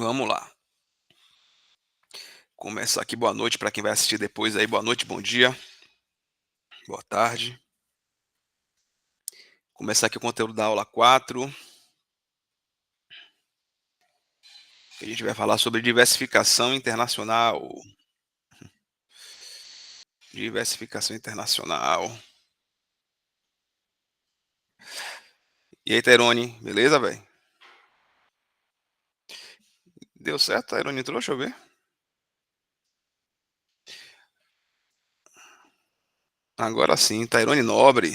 Vamos lá. Começar aqui, boa noite para quem vai assistir depois aí. Boa noite, bom dia, boa tarde. Começar aqui o conteúdo da aula 4. A gente vai falar sobre diversificação internacional. Diversificação internacional. E aí, Tairone, beleza, velho? Deu certo, Tairone entrou? Deixa eu ver. Agora sim, Tairone Nobre.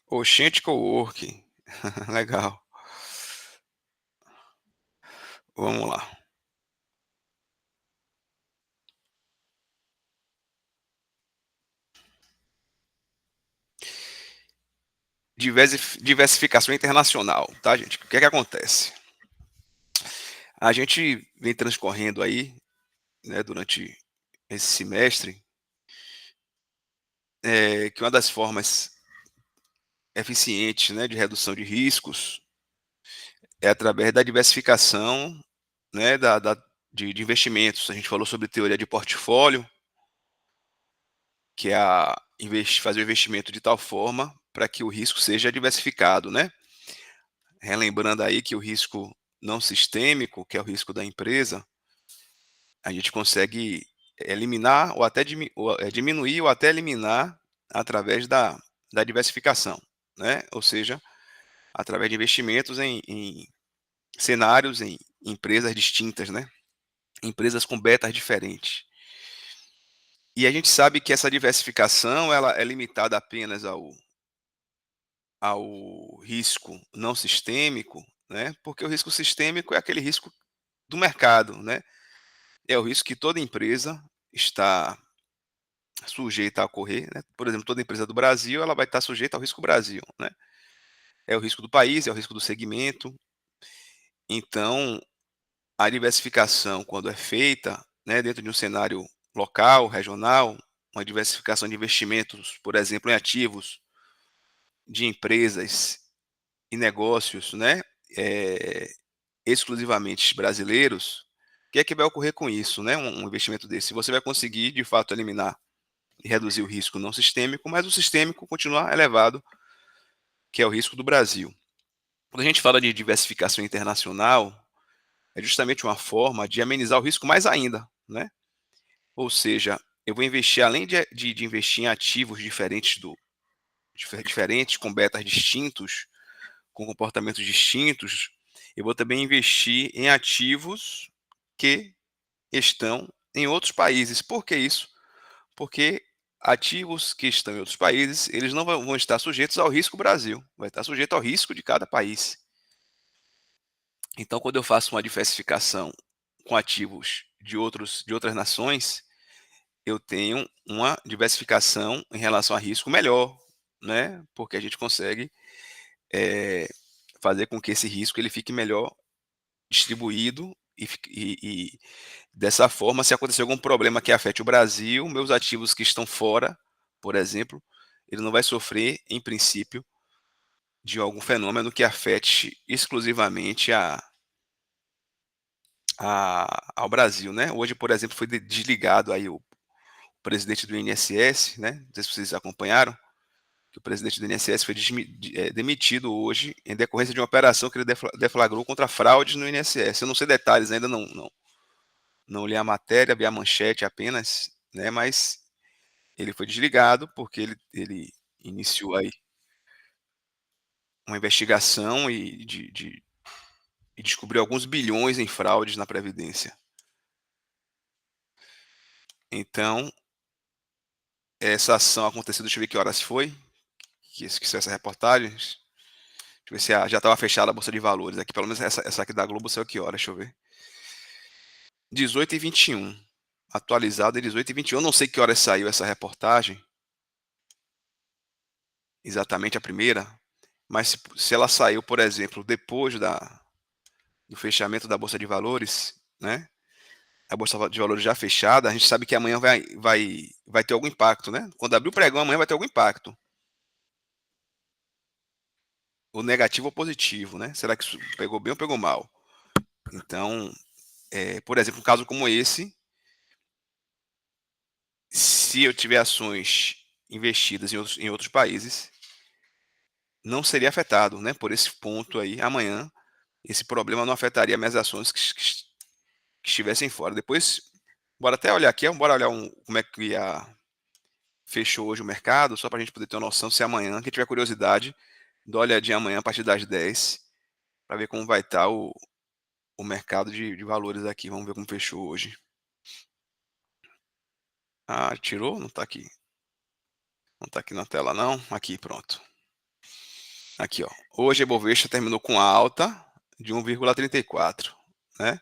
Oxente Coworking. Legal. Vamos lá. Diversificação internacional, tá, gente? O que é que acontece? A gente vem transcorrendo aí, né, durante esse semestre, que uma das formas eficientes, né, de redução de riscos é através da diversificação, né, de investimentos. A gente falou sobre teoria de portfólio, que é fazer o investimento de tal forma para que o risco seja diversificado, né? Relembrando aí que o risco não sistêmico, que é o risco da empresa, a gente consegue eliminar ou até diminuir ou até eliminar através da diversificação, né? Ou seja, através de investimentos em cenários, em empresas distintas, né? Empresas com betas diferentes. E a gente sabe que essa diversificação ela é limitada apenas ao risco não sistêmico, né? Porque o risco sistêmico é aquele risco do mercado, né? É o risco que toda empresa está sujeita a ocorrer, né? Por exemplo, toda empresa do Brasil ela vai estar sujeita ao risco Brasil, né? É o risco do país, é o risco do segmento. Então, a diversificação, quando é feita, né, dentro de um cenário local, regional, uma diversificação de investimentos, por exemplo, em ativos de empresas e negócios, né, eh, exclusivamente brasileiros, o que é que vai ocorrer com isso, né, um investimento desse? Você vai conseguir, de fato, eliminar e reduzir o risco não sistêmico, mas o sistêmico continuar elevado, que é o risco do Brasil. Quando a gente fala de diversificação internacional, é justamente uma forma de amenizar o risco mais ainda, né? Ou seja, eu vou investir, além de investir em ativos diferentes, com betas distintos, com comportamentos distintos, eu vou também investir em ativos que estão em outros países. Por que isso? Porque ativos que estão em outros países, eles não vão estar sujeitos ao risco Brasil, vai estar sujeito ao risco de cada país. Então, quando eu faço uma diversificação com ativos de outras nações, eu tenho uma diversificação em relação a risco melhor, né? Porque a gente consegue eh, fazer com que esse risco ele fique melhor distribuído e dessa forma, se acontecer algum problema que afete o Brasil, meus ativos que estão fora, por exemplo, ele não vai sofrer, em princípio, de algum fenômeno que afete exclusivamente ao Brasil, né? Hoje, por exemplo, foi desligado aí o presidente do INSS, né? Não sei se vocês acompanharam, que o presidente do INSS foi demitido hoje em decorrência de uma operação que ele deflagrou contra fraudes no INSS. Eu não sei detalhes ainda, não li a matéria, vi a manchete apenas, né? Mas ele foi desligado porque ele iniciou aí uma investigação e descobriu alguns bilhões em fraudes na Previdência. Então, essa ação aconteceu, deixa eu ver que horas foi, que saiu essa reportagem. Deixa eu ver se já estava fechada a Bolsa de Valores. Aqui, pelo menos essa aqui da Globo saiu que horas, deixa eu ver. 18h21. Atualizado em 18h21. Eu não sei que horas saiu essa reportagem, exatamente a primeira, mas se ela saiu, por exemplo, depois do fechamento da Bolsa de Valores, né? A Bolsa de Valores já fechada, a gente sabe que amanhã vai ter algum impacto, né? Quando abrir o pregão, amanhã vai ter algum impacto. o negativo ou positivo, né? Será que isso pegou bem ou pegou mal? Então, por exemplo, um caso como esse, se eu tiver ações investidas em outros países, não seria afetado, né, por esse ponto aí. Amanhã, esse problema não afetaria minhas ações que estivessem fora. Depois, bora até olhar aqui, bora olhar como é que fechou hoje o mercado, só para a gente poder ter uma noção se amanhã, quem tiver curiosidade, dá uma olhadinha amanhã a partir das 10 para ver como vai estar o mercado de valores aqui. Vamos ver como fechou hoje. Ah, tirou? Não está aqui. Não está aqui na tela não. Aqui, pronto. Aqui, ó. Hoje a Ibovespa terminou com alta de 1,34, né?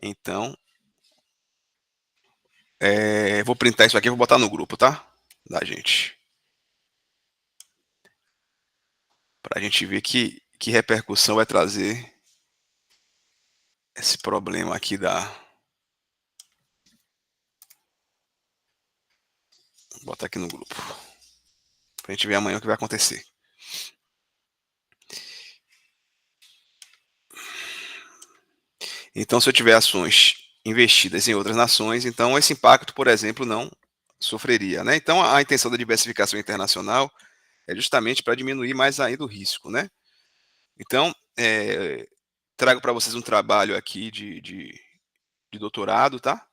Então, vou printar isso aqui e vou botar no grupo, tá? Da gente. Pra gente ver que repercussão vai trazer esse problema aqui Vou botar aqui no grupo. Pra gente ver amanhã o que vai acontecer. Então, se eu tiver ações investidas em outras nações, então esse impacto, por exemplo, não sofreria, né? Então, a intenção da diversificação internacional é justamente para diminuir mais ainda o risco, né? Então, trago para vocês um trabalho aqui de doutorado, tá?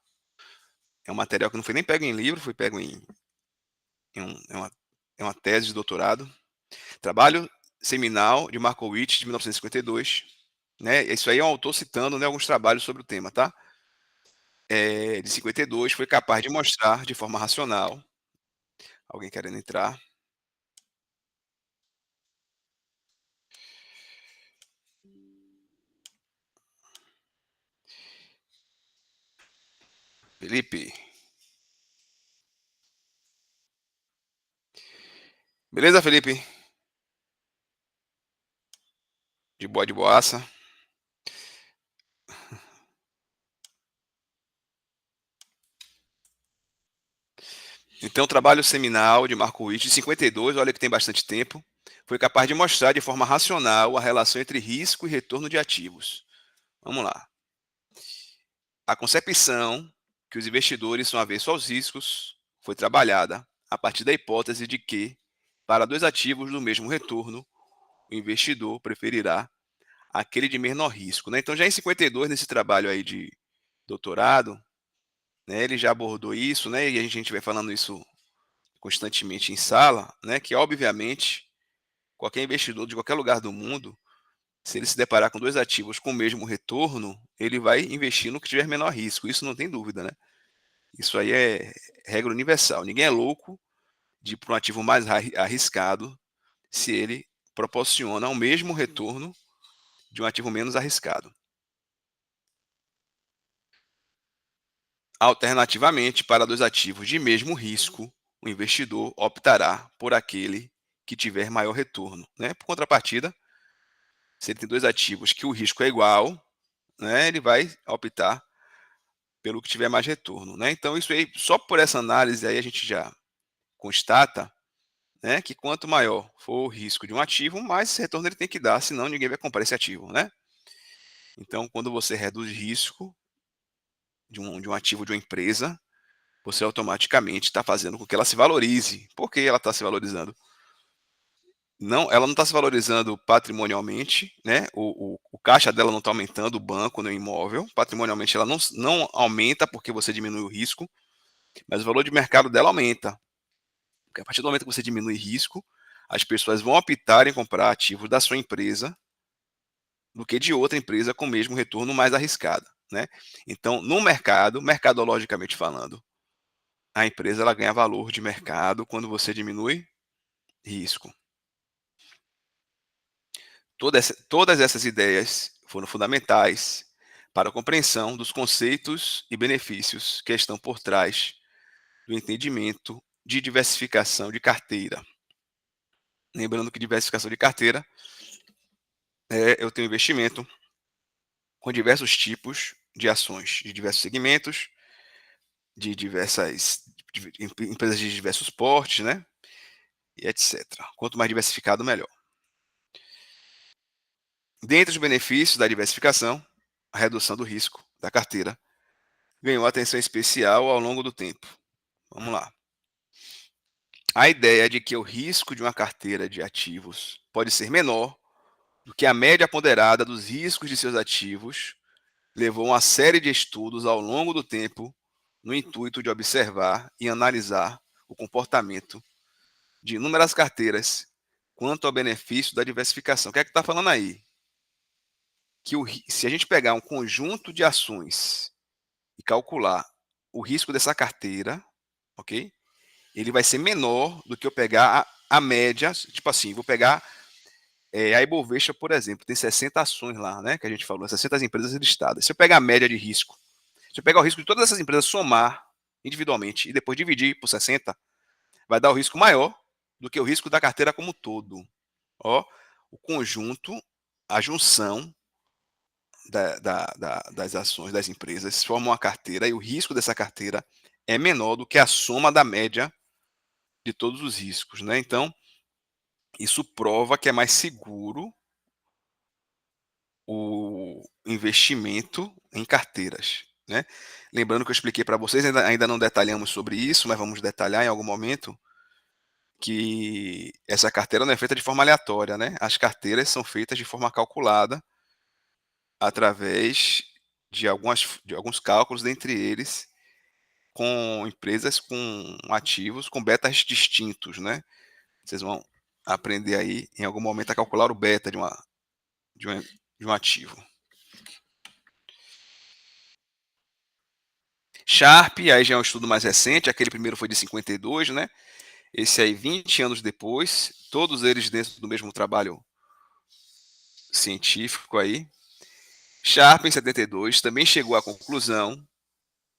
É um material que não foi nem pego em livro, foi pego em uma tese de doutorado. Trabalho seminal de Markowitz, de 1952. Né? Isso aí é um autor citando, né, alguns trabalhos sobre o tema, tá? De 52, foi capaz de mostrar de forma racional. Alguém querendo entrar? Felipe? Beleza, Felipe? De boa, de boaça. Então, o trabalho seminal de Markowitz, de 52, olha que tem bastante tempo, foi capaz de mostrar de forma racional a relação entre risco e retorno de ativos. Vamos lá. A concepção que os investidores são avessos aos riscos foi trabalhada a partir da hipótese de que, para dois ativos do mesmo retorno, o investidor preferirá aquele de menor risco. Né? Então, já em 52, nesse trabalho aí de doutorado, né, ele já abordou isso, né, e a gente vai falando isso constantemente em sala, né, que obviamente qualquer investidor de qualquer lugar do mundo, se ele se deparar com dois ativos com o mesmo retorno, ele vai investir no que tiver menor risco. Isso não tem dúvida, né? Isso aí é regra universal. Ninguém é louco de ir para um ativo mais arriscado se ele proporciona o mesmo retorno de um ativo menos arriscado. Alternativamente, para dois ativos de mesmo risco, o investidor optará por aquele que tiver maior retorno. Né? Por contrapartida, se ele tem dois ativos que o risco é igual, né, ele vai optar pelo que tiver mais retorno. Né? Então, isso aí, só por essa análise aí a gente já constata, né, que quanto maior for o risco de um ativo, mais esse retorno ele tem que dar, senão ninguém vai comprar esse ativo. Né? Então, quando você reduz risco de um ativo de uma empresa, você automaticamente está fazendo com que ela se valorize. Por que ela está se valorizando? Não, ela não está se valorizando patrimonialmente, né? O caixa dela não está aumentando, o banco no imóvel. Patrimonialmente ela não aumenta porque você diminui o risco, mas o valor de mercado dela aumenta. Porque a partir do momento que você diminui risco, as pessoas vão optar em comprar ativos da sua empresa do que de outra empresa com o mesmo retorno mais arriscado, né? Então, no mercado, mercadologicamente falando, a empresa ela ganha valor de mercado quando você diminui risco. Todas essas ideias foram fundamentais para a compreensão dos conceitos e benefícios que estão por trás do entendimento de diversificação de carteira. Lembrando que diversificação de carteira eu tenho investimento com diversos tipos de ações, de diversos segmentos, de diversas empresas de diversos portes, né? E etc. Quanto mais diversificado, melhor. Dentre os benefícios da diversificação, a redução do risco da carteira ganhou atenção especial ao longo do tempo. Vamos lá. A ideia de que o risco de uma carteira de ativos pode ser menor do que a média ponderada dos riscos de seus ativos levou uma série de estudos ao longo do tempo no intuito de observar e analisar o comportamento de inúmeras carteiras quanto ao benefício da diversificação. O que é que está falando aí? Que se a gente pegar um conjunto de ações e calcular o risco dessa carteira, ok? Ele vai ser menor do que eu pegar a média, tipo assim, vou pegar a Ibovespa, por exemplo, tem 60 ações lá, né, que a gente falou, 60 empresas listadas. Se eu pegar a média de risco, se eu pegar o risco de todas essas empresas, somar individualmente e depois dividir por 60, vai dar o risco maior do que o risco da carteira como um todo. Ó, o conjunto, a junção das ações das empresas formam uma carteira e o risco dessa carteira é menor do que a soma da média de todos os riscos, né? Então, isso prova que é mais seguro o investimento em carteiras, né? Lembrando que eu expliquei para vocês, ainda não detalhamos sobre isso, mas vamos detalhar em algum momento, que essa carteira não é feita de forma aleatória, né? As carteiras são feitas de forma calculada através de alguns cálculos, dentre eles com empresas com ativos com betas distintos, né? Vocês vão aprender aí em algum momento a calcular o beta de, uma, de um ativo. Sharpe, aí já é um estudo mais recente, aquele primeiro foi de 52, né? Esse aí 20 anos depois, todos eles dentro do mesmo trabalho científico aí. Sharpe, em 72, também chegou à conclusão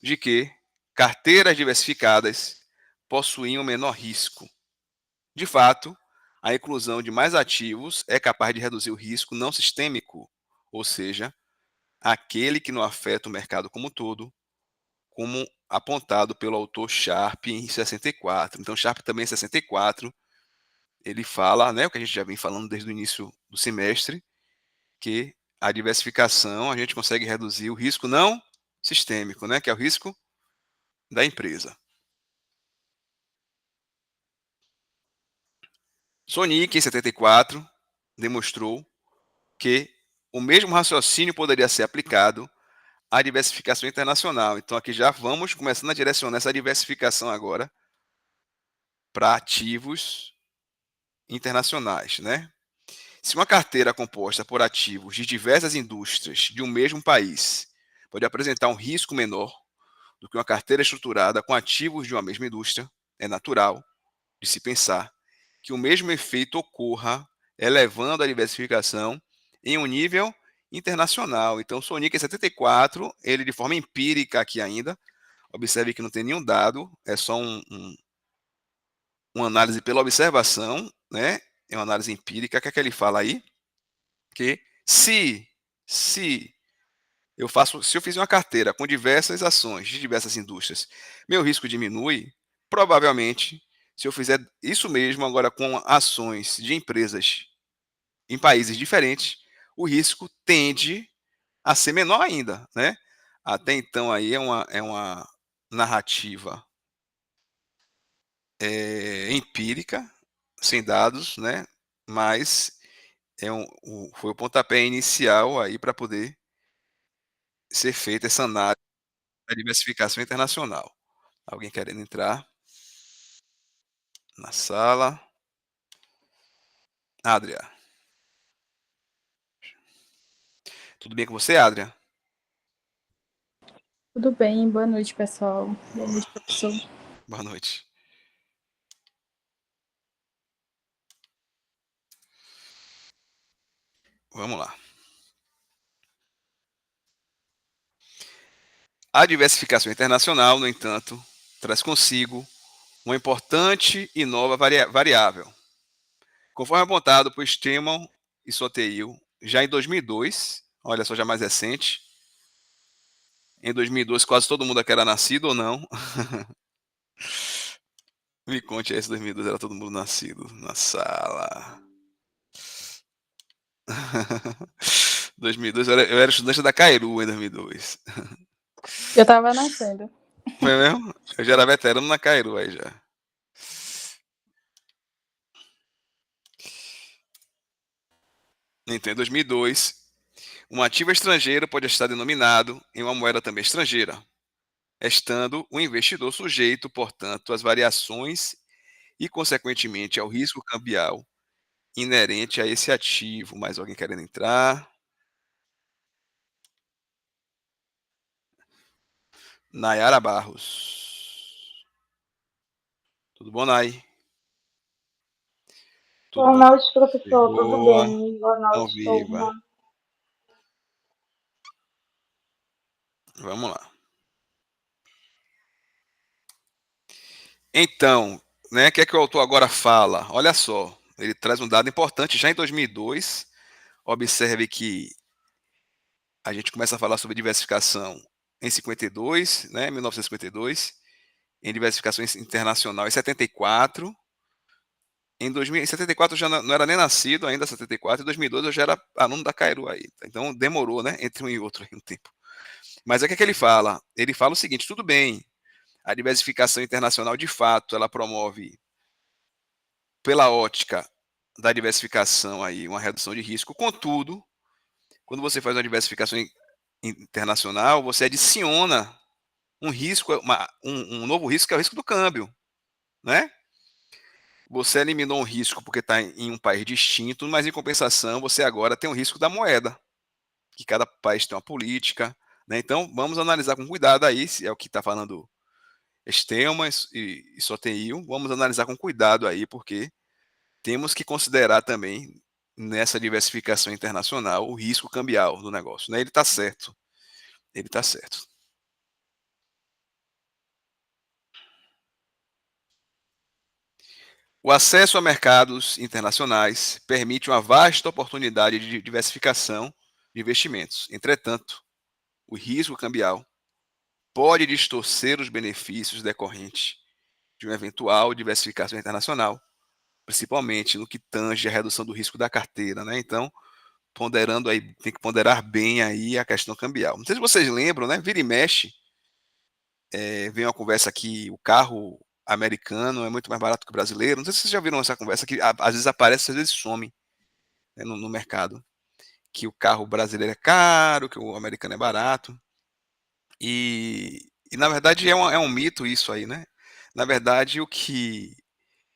de que carteiras diversificadas possuíam menor risco. De fato, a inclusão de mais ativos é capaz de reduzir o risco não sistêmico, ou seja, aquele que não afeta o mercado como um todo, como apontado pelo autor Sharpe em 64. Então, Sharpe também em 64, ele fala, né, o que a gente já vem falando desde o início do semestre, que a diversificação a gente consegue reduzir o risco não sistêmico, né, que é o risco da empresa. Sonic, em 74, demonstrou que o mesmo raciocínio poderia ser aplicado à diversificação internacional. Então, aqui já vamos começando a direcionar essa diversificação agora para ativos internacionais, né? Se uma carteira composta por ativos de diversas indústrias de um mesmo país pode apresentar um risco menor do que uma carteira estruturada com ativos de uma mesma indústria, é natural de se pensar que o mesmo efeito ocorra elevando a diversificação em um nível internacional. Então, o Sonic em 74, ele de forma empírica aqui ainda, observe que não tem nenhum dado, é só uma análise pela observação, né? É uma análise empírica. O que é que ele fala aí? Que se se eu fizer uma carteira com diversas ações de diversas indústrias, meu risco diminui, provavelmente, se eu fizer isso mesmo agora com ações de empresas em países diferentes, o risco tende a ser menor ainda, né? Até então aí é uma narrativa empírica, sem dados, né? Mas foi o pontapé inicial aí para poder ser feita essa análise da diversificação internacional. Alguém querendo entrar na sala? Adria. Tudo bem com você, Adria? Tudo bem, boa noite, pessoal. Boa noite, professor. Boa noite. Vamos lá. A diversificação internacional, no entanto, traz consigo uma importante e nova variável. Conforme apontado por Stemon e Soteil, já em 2002, olha só, já mais recente, em 2002 quase todo mundo aqui era nascido ou não? Me conte aí se 2002 era todo mundo nascido na sala. 2002, eu era estudante da Cairu em 2002. Eu tava nascendo. Foi mesmo? Eu já era veterano na Cairu aí já. Então, em 2002, um ativo estrangeiro pode estar denominado em uma moeda também estrangeira, estando o investidor sujeito, portanto, às variações e, consequentemente, ao risco cambial inerente a esse ativo. Mais alguém querendo entrar? Nayara Barros. Tudo bom, Nay? Tudo Boa bom? noite, professor. Tudo Boa. bem? Boa Então, noite, viva. turma. Vamos lá. Então, né, o que é que o autor agora fala? Olha só, ele traz um dado importante já em 2002. Observe que a gente começa a falar sobre diversificação em 52, né, 1952, em diversificação internacional em 74. Em 2000, em 74 eu já não era nem nascido ainda, 74. Em 2002 eu já era aluno da Cairu aí. Então demorou, né, entre um e outro aí um tempo. Mas é o que é que ele fala? Ele fala o seguinte: tudo bem, a diversificação internacional de fato ela promove, pela ótica da diversificação aí, uma redução de risco. Contudo, quando você faz uma diversificação internacional, você adiciona um risco, um novo risco, que é o risco do câmbio, né? Você eliminou um risco porque está em um país distinto, mas em compensação você agora tem um risco da moeda, que cada país tem uma política, né? Então vamos analisar com cuidado aí, se é o que está falando Estelma e Soteil, vamos analisar com cuidado aí, porque temos que considerar também nessa diversificação internacional o risco cambial do negócio, né? Ele está certo, ele está certo. O acesso a mercados internacionais permite uma vasta oportunidade de diversificação de investimentos. Entretanto, o risco cambial pode distorcer os benefícios decorrentes de uma eventual diversificação internacional, principalmente no que tange a redução do risco da carteira, né? Então, ponderando aí, tem que ponderar bem aí a questão cambial. Não sei se vocês lembram, né? Vira e mexe, vem uma conversa aqui, o carro americano é muito mais barato que o brasileiro. Não sei se vocês já viram essa conversa que às vezes aparece, às vezes some, né, no mercado, que o carro brasileiro é caro, que o americano é barato. E na verdade é um mito isso aí, né? Na verdade, o que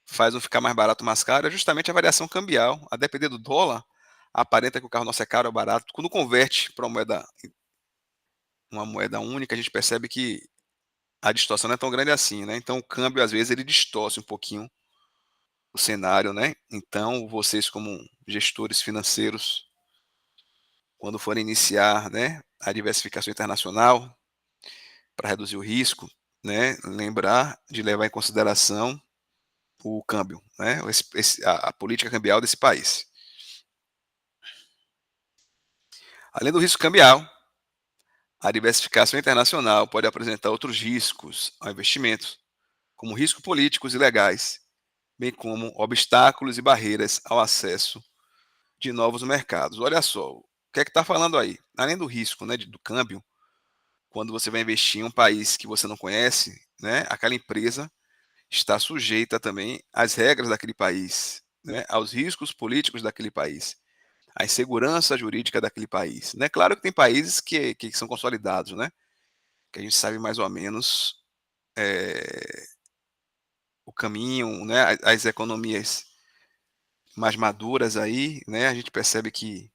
faz um ficar mais barato ou mais caro é justamente a variação cambial. A depender do dólar, aparenta que o carro nosso é caro ou barato. Quando converte para uma moeda única, a gente percebe que a distorção não é tão grande assim, né? Então o câmbio, às vezes, ele distorce um pouquinho o cenário, né? Então, vocês como gestores financeiros, quando forem iniciar, né, a diversificação internacional para reduzir o risco, né, lembrar de levar em consideração o câmbio, né, a política cambial desse país. Além do risco cambial, a diversificação internacional pode apresentar outros riscos ao investimento, como riscos políticos e legais, bem como obstáculos e barreiras ao acesso de novos mercados. Olha só, o que é que está falando aí? Além do risco, né, do câmbio, quando você vai investir em um país que você não conhece, né, aquela empresa está sujeita também às regras daquele país, né, aos riscos políticos daquele país, à insegurança jurídica daquele país. Né? Claro que tem países que são consolidados, né, que a gente sabe mais ou menos o caminho, né, as economias mais maduras aí, né, a gente percebe que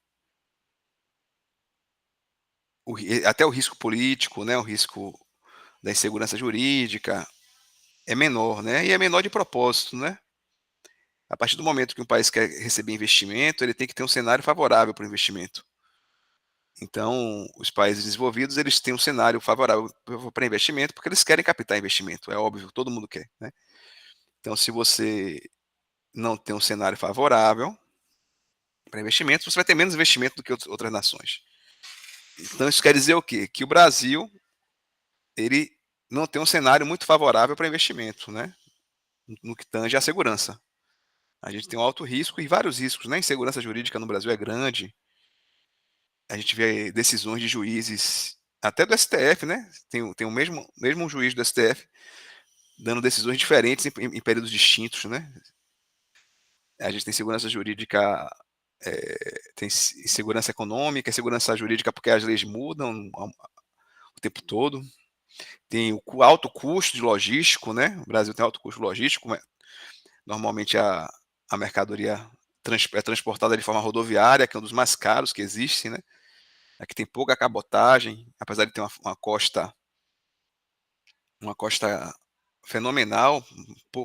até o risco político, né, o risco da insegurança jurídica é menor, né, e é menor de propósito, né. A partir do momento que um país quer receber investimento, ele tem que ter um cenário favorável para o investimento. Então, os países desenvolvidos, eles têm um cenário favorável para investimento, porque eles querem captar investimento, é óbvio, todo mundo quer, né. Então, se você não tem um cenário favorável para investimento, você vai ter menos investimento do que outras nações. Então, isso quer dizer o quê? Que o Brasil, ele não tem um cenário muito favorável para investimento, né, no que tange à segurança. A gente tem um alto risco e vários riscos, né? Insegurança jurídica no Brasil é grande. A gente vê decisões de juízes, até do STF, né? Tem o mesmo juiz do STF dando decisões diferentes em períodos distintos, né? A gente tem segurança jurídica, tem segurança econômica, segurança jurídica porque as leis mudam o tempo todo. Tem o alto custo de logístico, né? O Brasil tem alto custo logístico, normalmente a mercadoria é transportada de forma rodoviária, que é um dos mais caros que existe, né? Aqui tem pouca cabotagem, apesar de ter uma costa fenomenal,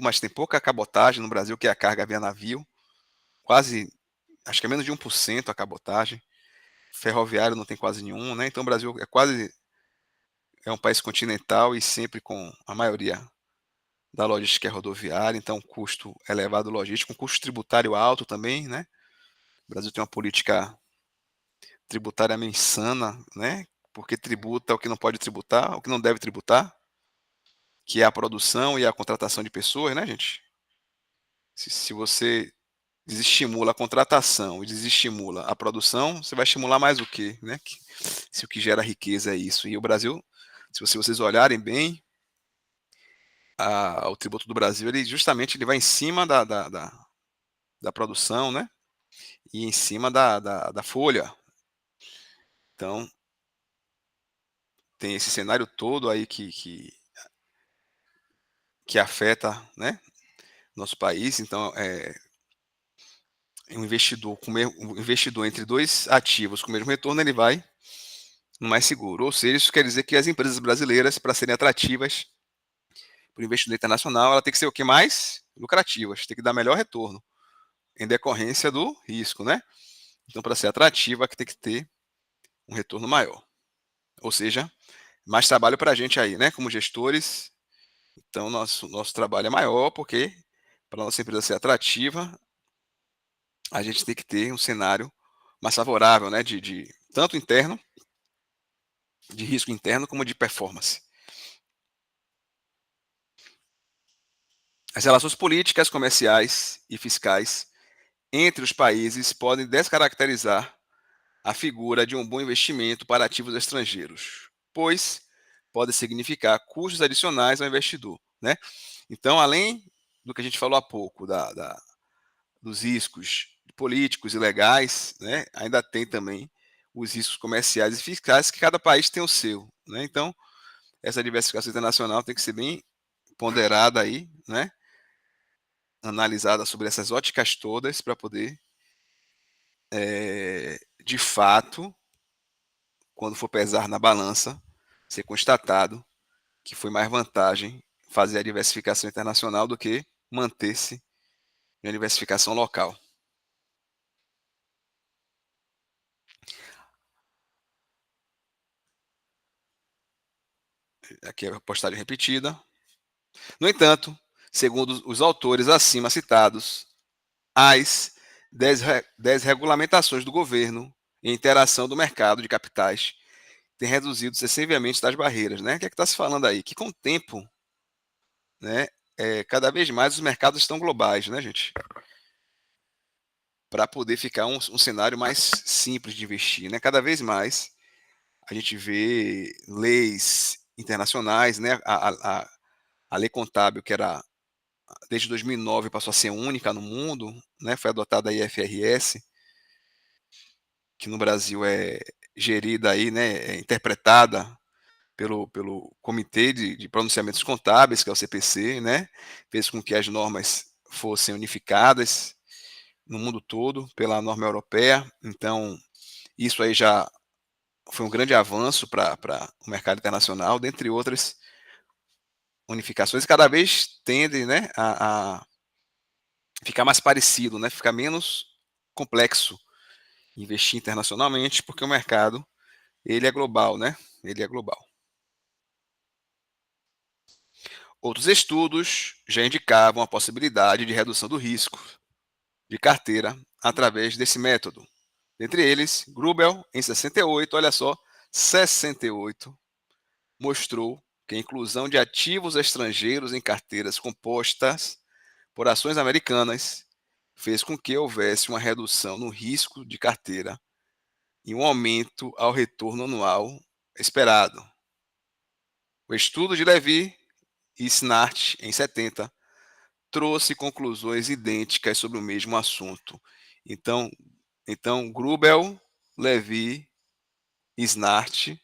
mas tem pouca cabotagem no Brasil, que é a carga via navio, quase, acho que é menos de 1% a cabotagem. Ferroviário não tem quase nenhum, né? Então o Brasil é um país continental e sempre com a maioria da logística é rodoviária, então custo elevado logístico, um custo tributário alto também, né? O Brasil tem uma política tributária meio insana, né? Porque tributa o que não pode tributar, o que não deve tributar, que é a produção e a contratação de pessoas, né, gente? Se você desestimula a contratação e desestimula a produção, você vai estimular mais o quê, né? Se o que gera riqueza é isso. E o Brasil, se vocês olharem bem, o tributo do Brasil, ele justamente ele vai em cima da produção, né? E em cima da folha. Então, tem esse cenário todo aí que afeta, né, nosso país. Então, um investidor entre dois ativos com o mesmo retorno, ele vai no mais seguro. Ou seja, isso quer dizer que as empresas brasileiras, para serem atrativas para o investidor internacional, ela tem que ser o que mais lucrativas, tem que dar melhor retorno, em decorrência do risco, né? Então, para ser atrativa, tem que ter um retorno maior. Ou seja, mais trabalho para a gente aí, né? Como gestores. Então, nosso trabalho é maior, porque para a nossa empresa ser atrativa, a gente tem que ter um cenário mais favorável, né? Tanto interno, de risco interno, como de performance. As relações políticas, comerciais e fiscais entre os países podem descaracterizar a figura de um bom investimento para ativos estrangeiros, pois pode significar custos adicionais ao investidor, né? Então, além do que a gente falou há pouco, dos riscos políticos e legais, né, ainda tem também os riscos comerciais e fiscais, que cada país tem o seu, né? Então, essa diversificação internacional tem que ser bem ponderada aí, né? Analisada sobre essas óticas todas para poder, de fato, quando for pesar na balança, ser constatado que foi mais vantagem fazer a diversificação internacional do que manter-se na diversificação local. Aqui é a postagem repetida. No entanto, segundo os autores acima citados, as desregulamentações do governo e a interação do mercado de capitais têm reduzido excessivamente das barreiras, né? O que é que está se falando aí? Que com o tempo, né, cada vez mais os mercados estão globais, né, gente? Para poder ficar um cenário mais simples de investir, né? Cada vez mais a gente vê leis internacionais, né? A lei contábil, que era desde 2009 passou a ser única no mundo, né? Foi adotada a IFRS, que no Brasil é gerida aí, né? É interpretada pelo Comitê de Pronunciamentos Contábeis, que é o CPC, né? Fez com que as normas fossem unificadas no mundo todo pela norma europeia. Então, isso aí já foi um grande avanço para o mercado internacional, dentre outras unificações, cada vez tende, né, a ficar mais parecido, né, ficar menos complexo investir internacionalmente, porque o mercado ele é global, né? Ele é global. Outros estudos já indicavam a possibilidade de redução do risco de carteira através desse método. Dentre eles, Grubel, em 68, olha só, 68, mostrou que a inclusão de ativos estrangeiros em carteiras compostas por ações americanas fez com que houvesse uma redução no risco de carteira e um aumento ao retorno anual esperado. O estudo de Levy e Snart, em 70, trouxe conclusões idênticas sobre o mesmo assunto. Então Grubel, Levy e Snart,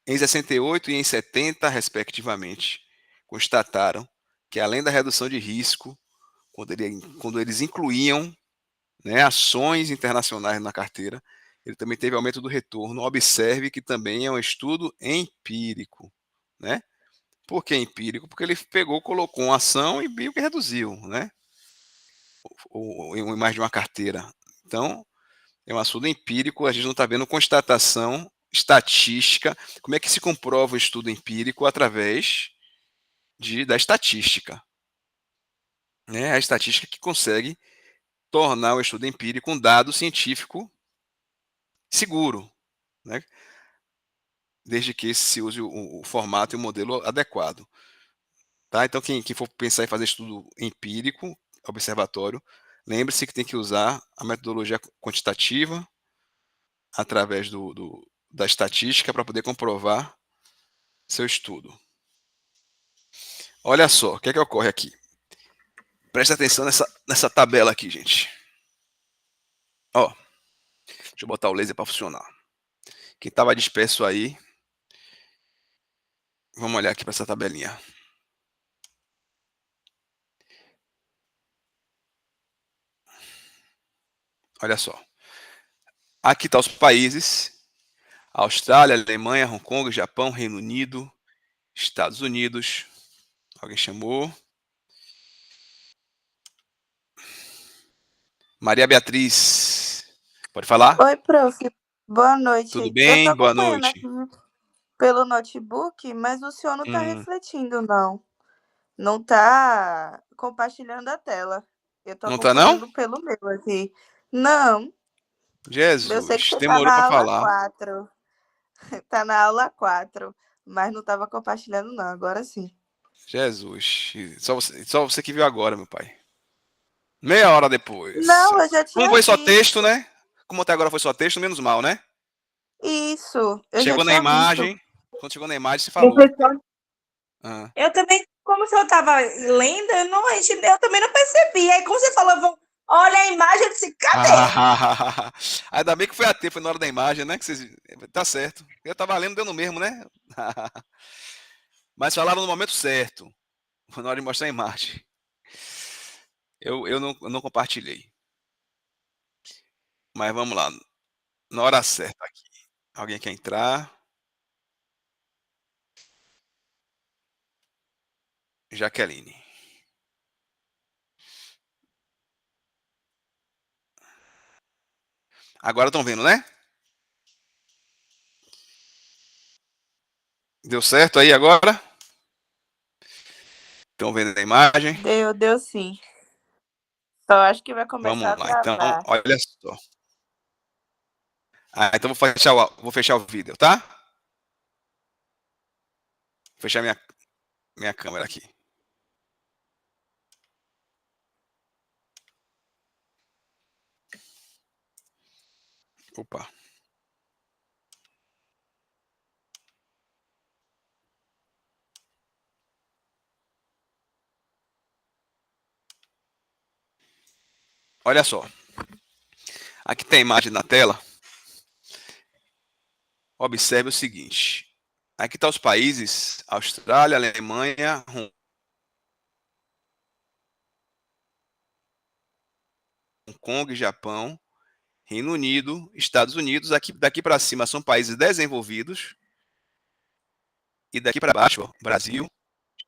em 68 e em 70, respectivamente, constataram que, além da redução de risco, quando eles incluíam, né, ações internacionais na carteira, ele também teve aumento do retorno. Observe que também é um estudo empírico, né? Por que empírico? Porque ele pegou, colocou uma ação e viu que reduziu, né? Em mais de uma carteira. Então, é um estudo empírico, a gente não está vendo constatação estatística. Como é que se comprova o estudo empírico? Através da estatística. Né? A estatística que consegue tornar o estudo empírico um dado científico seguro, né? Desde que se use o formato e o modelo adequado. Tá? Então, quem for pensar em fazer estudo empírico, observatório, lembre-se que tem que usar a metodologia quantitativa através da estatística para poder comprovar seu estudo. Olha só, o que é que ocorre aqui? Preste atenção nessa tabela aqui, gente. Ó, deixa eu botar o laser para funcionar. Quem estava disperso aí, vamos olhar aqui para essa tabelinha. Olha só. Aqui estão os países: Austrália, Alemanha, Hong Kong, Japão, Reino Unido, Estados Unidos. Alguém chamou? Maria Beatriz, pode falar? Oi, prof. Boa Tudo noite. Eu tô bem? Boa acompanhando noite. aqui pelo notebook, mas o senhor não tá refletindo, não. Não tá compartilhando a tela. Eu tô Não tá não? acompanhando pelo meu aqui. Não, eu sei que Jesus, você tá demorou para na aula falar. 4. Tá na aula 4, mas não tava compartilhando, não. Agora sim. Jesus, só você que viu agora, meu pai. Meia hora depois. Não, eu já Como tinha foi só texto, visto. né? Como até agora foi só texto, menos mal, né? Isso, eu já Chegou na tinha visto. imagem. Quando chegou na imagem, se falou. Professor, Ah. eu também, como o senhor estava lendo, eu também não percebi. Aí, como você falou, olha a imagem, eu disse, cadê? Ainda bem que foi a tempo, foi na hora da imagem, né? Que vocês... Tá certo. Eu tava lendo, deu no mesmo, né? Mas falaram no momento certo. Foi na hora de mostrar a imagem. Eu não compartilhei. Mas vamos lá. Na hora certa aqui. Alguém quer entrar? Jaqueline. Agora estão vendo, né? Deu certo aí agora? Estão vendo a imagem? Deu sim. Só acho que vai começar Vamos a lá. Então, travar. olha só. Então vou fechar o vídeo, tá? Vou fechar minha câmera aqui. Opa. Olha só. Aqui tem a imagem na tela. Observe o seguinte. Aqui estão os países: Austrália, Alemanha, Hong Kong, Japão, Reino Unido, Estados Unidos. Daqui para cima são países desenvolvidos. E daqui para baixo, ó, Brasil,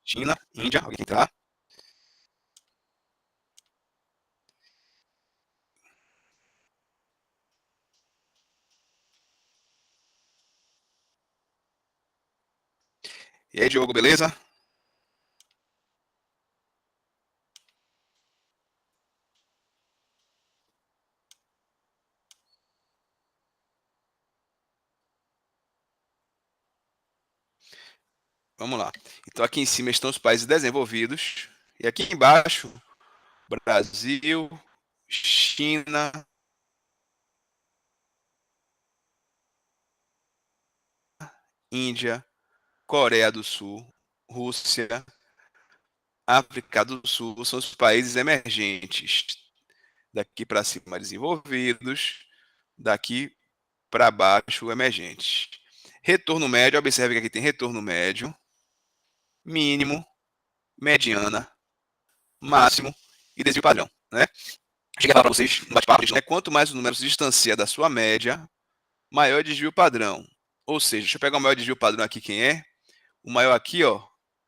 China, Índia. Alguém quer entrar? E aí, Diogo, beleza? Vamos lá. Então aqui em cima estão os países desenvolvidos e aqui embaixo Brasil, China, Índia, Coreia do Sul, Rússia, África do Sul são os países emergentes. Daqui para cima, desenvolvidos, daqui para baixo, emergentes. Retorno médio, observe que aqui tem retorno médio, mínimo, mediana, máximo e desvio padrão, né? Chega a falar para vocês no bate-papo, né? Quanto mais o número se distancia da sua média, maior é o desvio padrão. Ou seja, deixa eu pegar o maior desvio padrão aqui, quem é? O maior aqui, ó,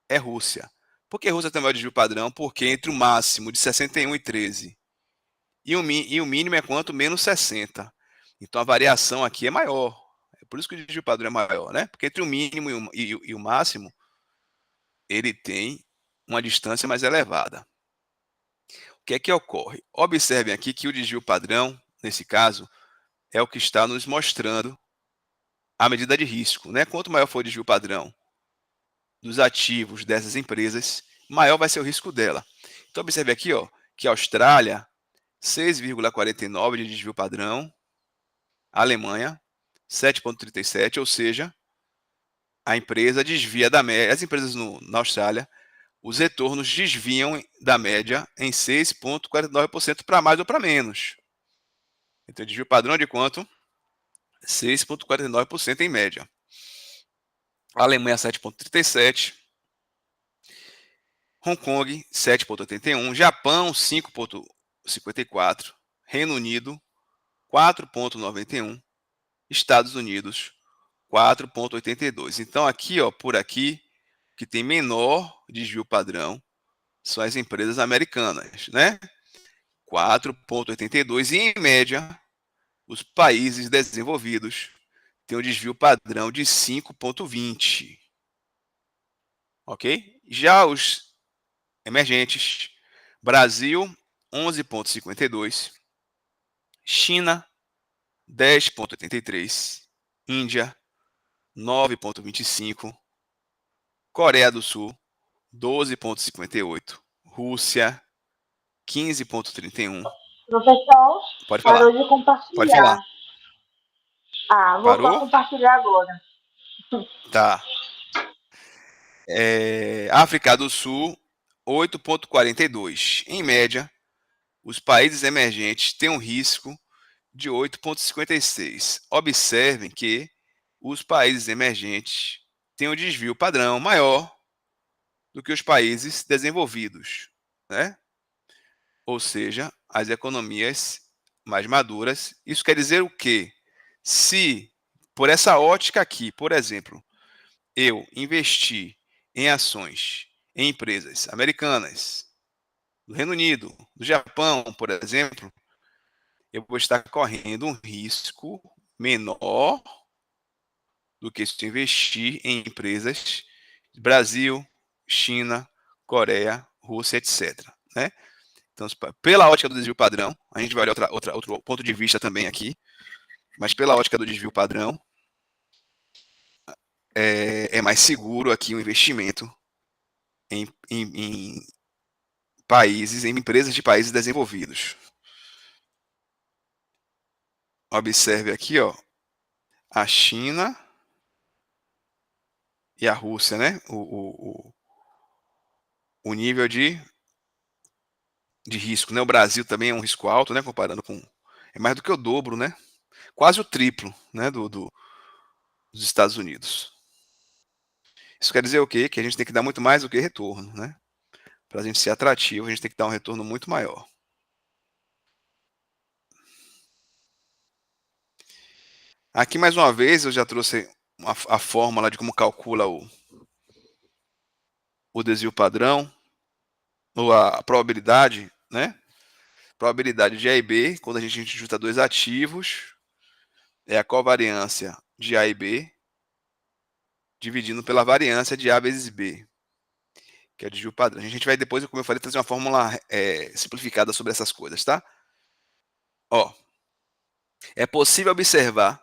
é Rússia. Por que Rússia tem o maior desvio padrão? Porque entre o máximo de 61 e 13 e o mínimo é quanto? Menos 60. Então a variação aqui é maior. É por isso que o desvio padrão é maior, né? Porque entre o mínimo e o máximo, ele tem uma distância mais elevada. O que é que ocorre? Observem aqui que o desvio padrão, nesse caso, é o que está nos mostrando a medida de risco, né? Quanto maior for o desvio padrão dos ativos dessas empresas, maior vai ser o risco dela. Então observe aqui, ó, que a Austrália 6,49 de desvio padrão, a Alemanha 7,37, ou seja, a empresa desvia da média. As empresas na Austrália, os retornos desviam da média em 6,49% para mais ou para menos. Então, desvio padrão de quanto? 6,49% em média. A Alemanha 7,37%. Hong Kong 7,81%. Japão 5,54%. Reino Unido 4,91%. Estados Unidos 4,82%. Então, aqui, ó, por aqui, que tem menor desvio padrão são as empresas americanas, né? 4,82%. E, em média, os países desenvolvidos têm um desvio padrão de 5,20%. Ok? Já os emergentes, Brasil 11,52%, China 10,83%, Índia 9,25%, Coreia do Sul 12,58%, Rússia 15,31%. Professor, Pode falar, parou de pode falar. compartilhar. Ah, vou só Parou? compartilhar agora. Tá. África do Sul 8,42%. Em média, os países emergentes têm um risco de 8,56%. Observem que os países emergentes têm um desvio padrão maior do que os países desenvolvidos, né? Ou seja, as economias mais maduras. Isso quer dizer o quê? Se, por essa ótica aqui, por exemplo, eu investir em ações em empresas americanas, do Reino Unido, do Japão, por exemplo, eu vou estar correndo um risco menor do que se eu investir em empresas do Brasil, China, Coreia, Rússia, etc. Né? Então, pela ótica do desvio padrão, a gente vai olhar outro ponto de vista também aqui, mas pela ótica do desvio padrão, é mais seguro aqui o investimento em países, em empresas de países desenvolvidos. Observe aqui, ó, a China e a Rússia, né? O nível de risco, né? O Brasil também é um risco alto, né? Comparando com... É mais do que o dobro, né? Quase o triplo, né? Dos Estados Unidos. Isso quer dizer o quê? Que a gente tem que dar muito mais do que retorno, né? Para a gente ser atrativo, a gente tem que dar um retorno muito maior. Aqui, mais uma vez, eu já trouxe a fórmula de como calcula o desvio padrão, ou a probabilidade, né? Probabilidade de A e B, quando a gente junta dois ativos, é a covariância de A e B, dividindo pela variância de A vezes B, que é o desvio padrão. A gente vai depois, como eu falei, trazer uma fórmula simplificada sobre essas coisas, tá? Ó, é possível observar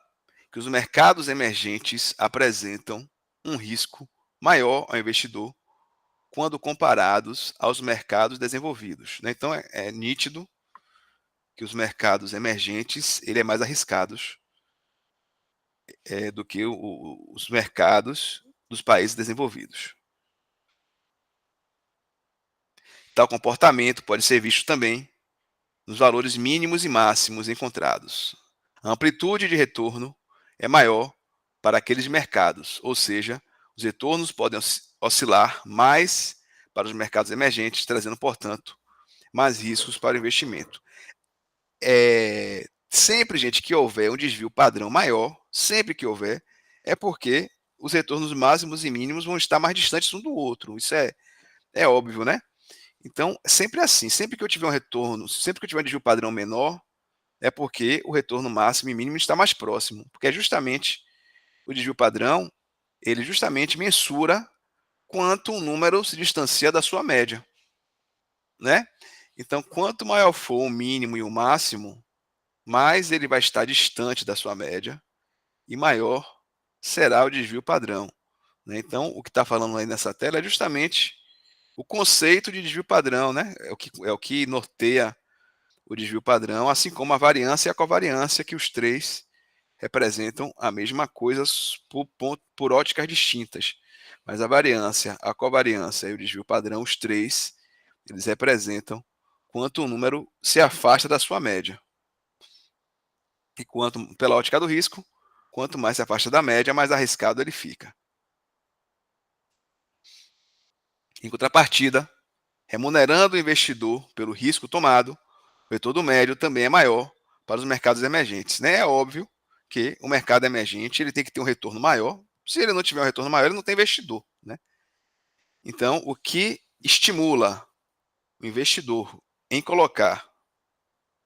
que os mercados emergentes apresentam um risco maior ao investidor quando comparados aos mercados desenvolvidos, né? Então é nítido que os mercados emergentes ele é mais arriscados do que os mercados dos países desenvolvidos. Tal comportamento pode ser visto também nos valores mínimos e máximos encontrados. A amplitude de retorno é maior para aqueles mercados, ou seja, os retornos podem oscilar mais para os mercados emergentes, trazendo, portanto, mais riscos para o investimento. Sempre, gente, que houver um desvio padrão maior, sempre que houver, é porque os retornos máximos e mínimos vão estar mais distantes um do outro. Isso é óbvio, né? Então, sempre assim, sempre que eu tiver um retorno, sempre que eu tiver um desvio padrão menor, é porque o retorno máximo e mínimo está mais próximo, porque é justamente o desvio padrão, ele justamente mensura quanto um número se distancia da sua média, né? Então, quanto maior for o mínimo e o máximo, mais ele vai estar distante da sua média e maior será o desvio padrão, né? Então, o que está falando aí nessa tela é justamente o conceito de desvio padrão, né? É o que norteia o desvio padrão, assim como a variância e a covariância, que os três representam a mesma coisa por óticas distintas. Mas a variância, a covariância e o desvio padrão, os três, eles representam quanto o número se afasta da sua média. E quanto, pela ótica do risco, quanto mais se afasta da média, mais arriscado ele fica. Em contrapartida, remunerando o investidor pelo risco tomado, o retorno médio também é maior para os mercados emergentes, né? É óbvio que o mercado emergente ele tem que ter um retorno maior. Se ele não tiver um retorno maior, ele não tem investidor, né? Então, o que estimula o investidor em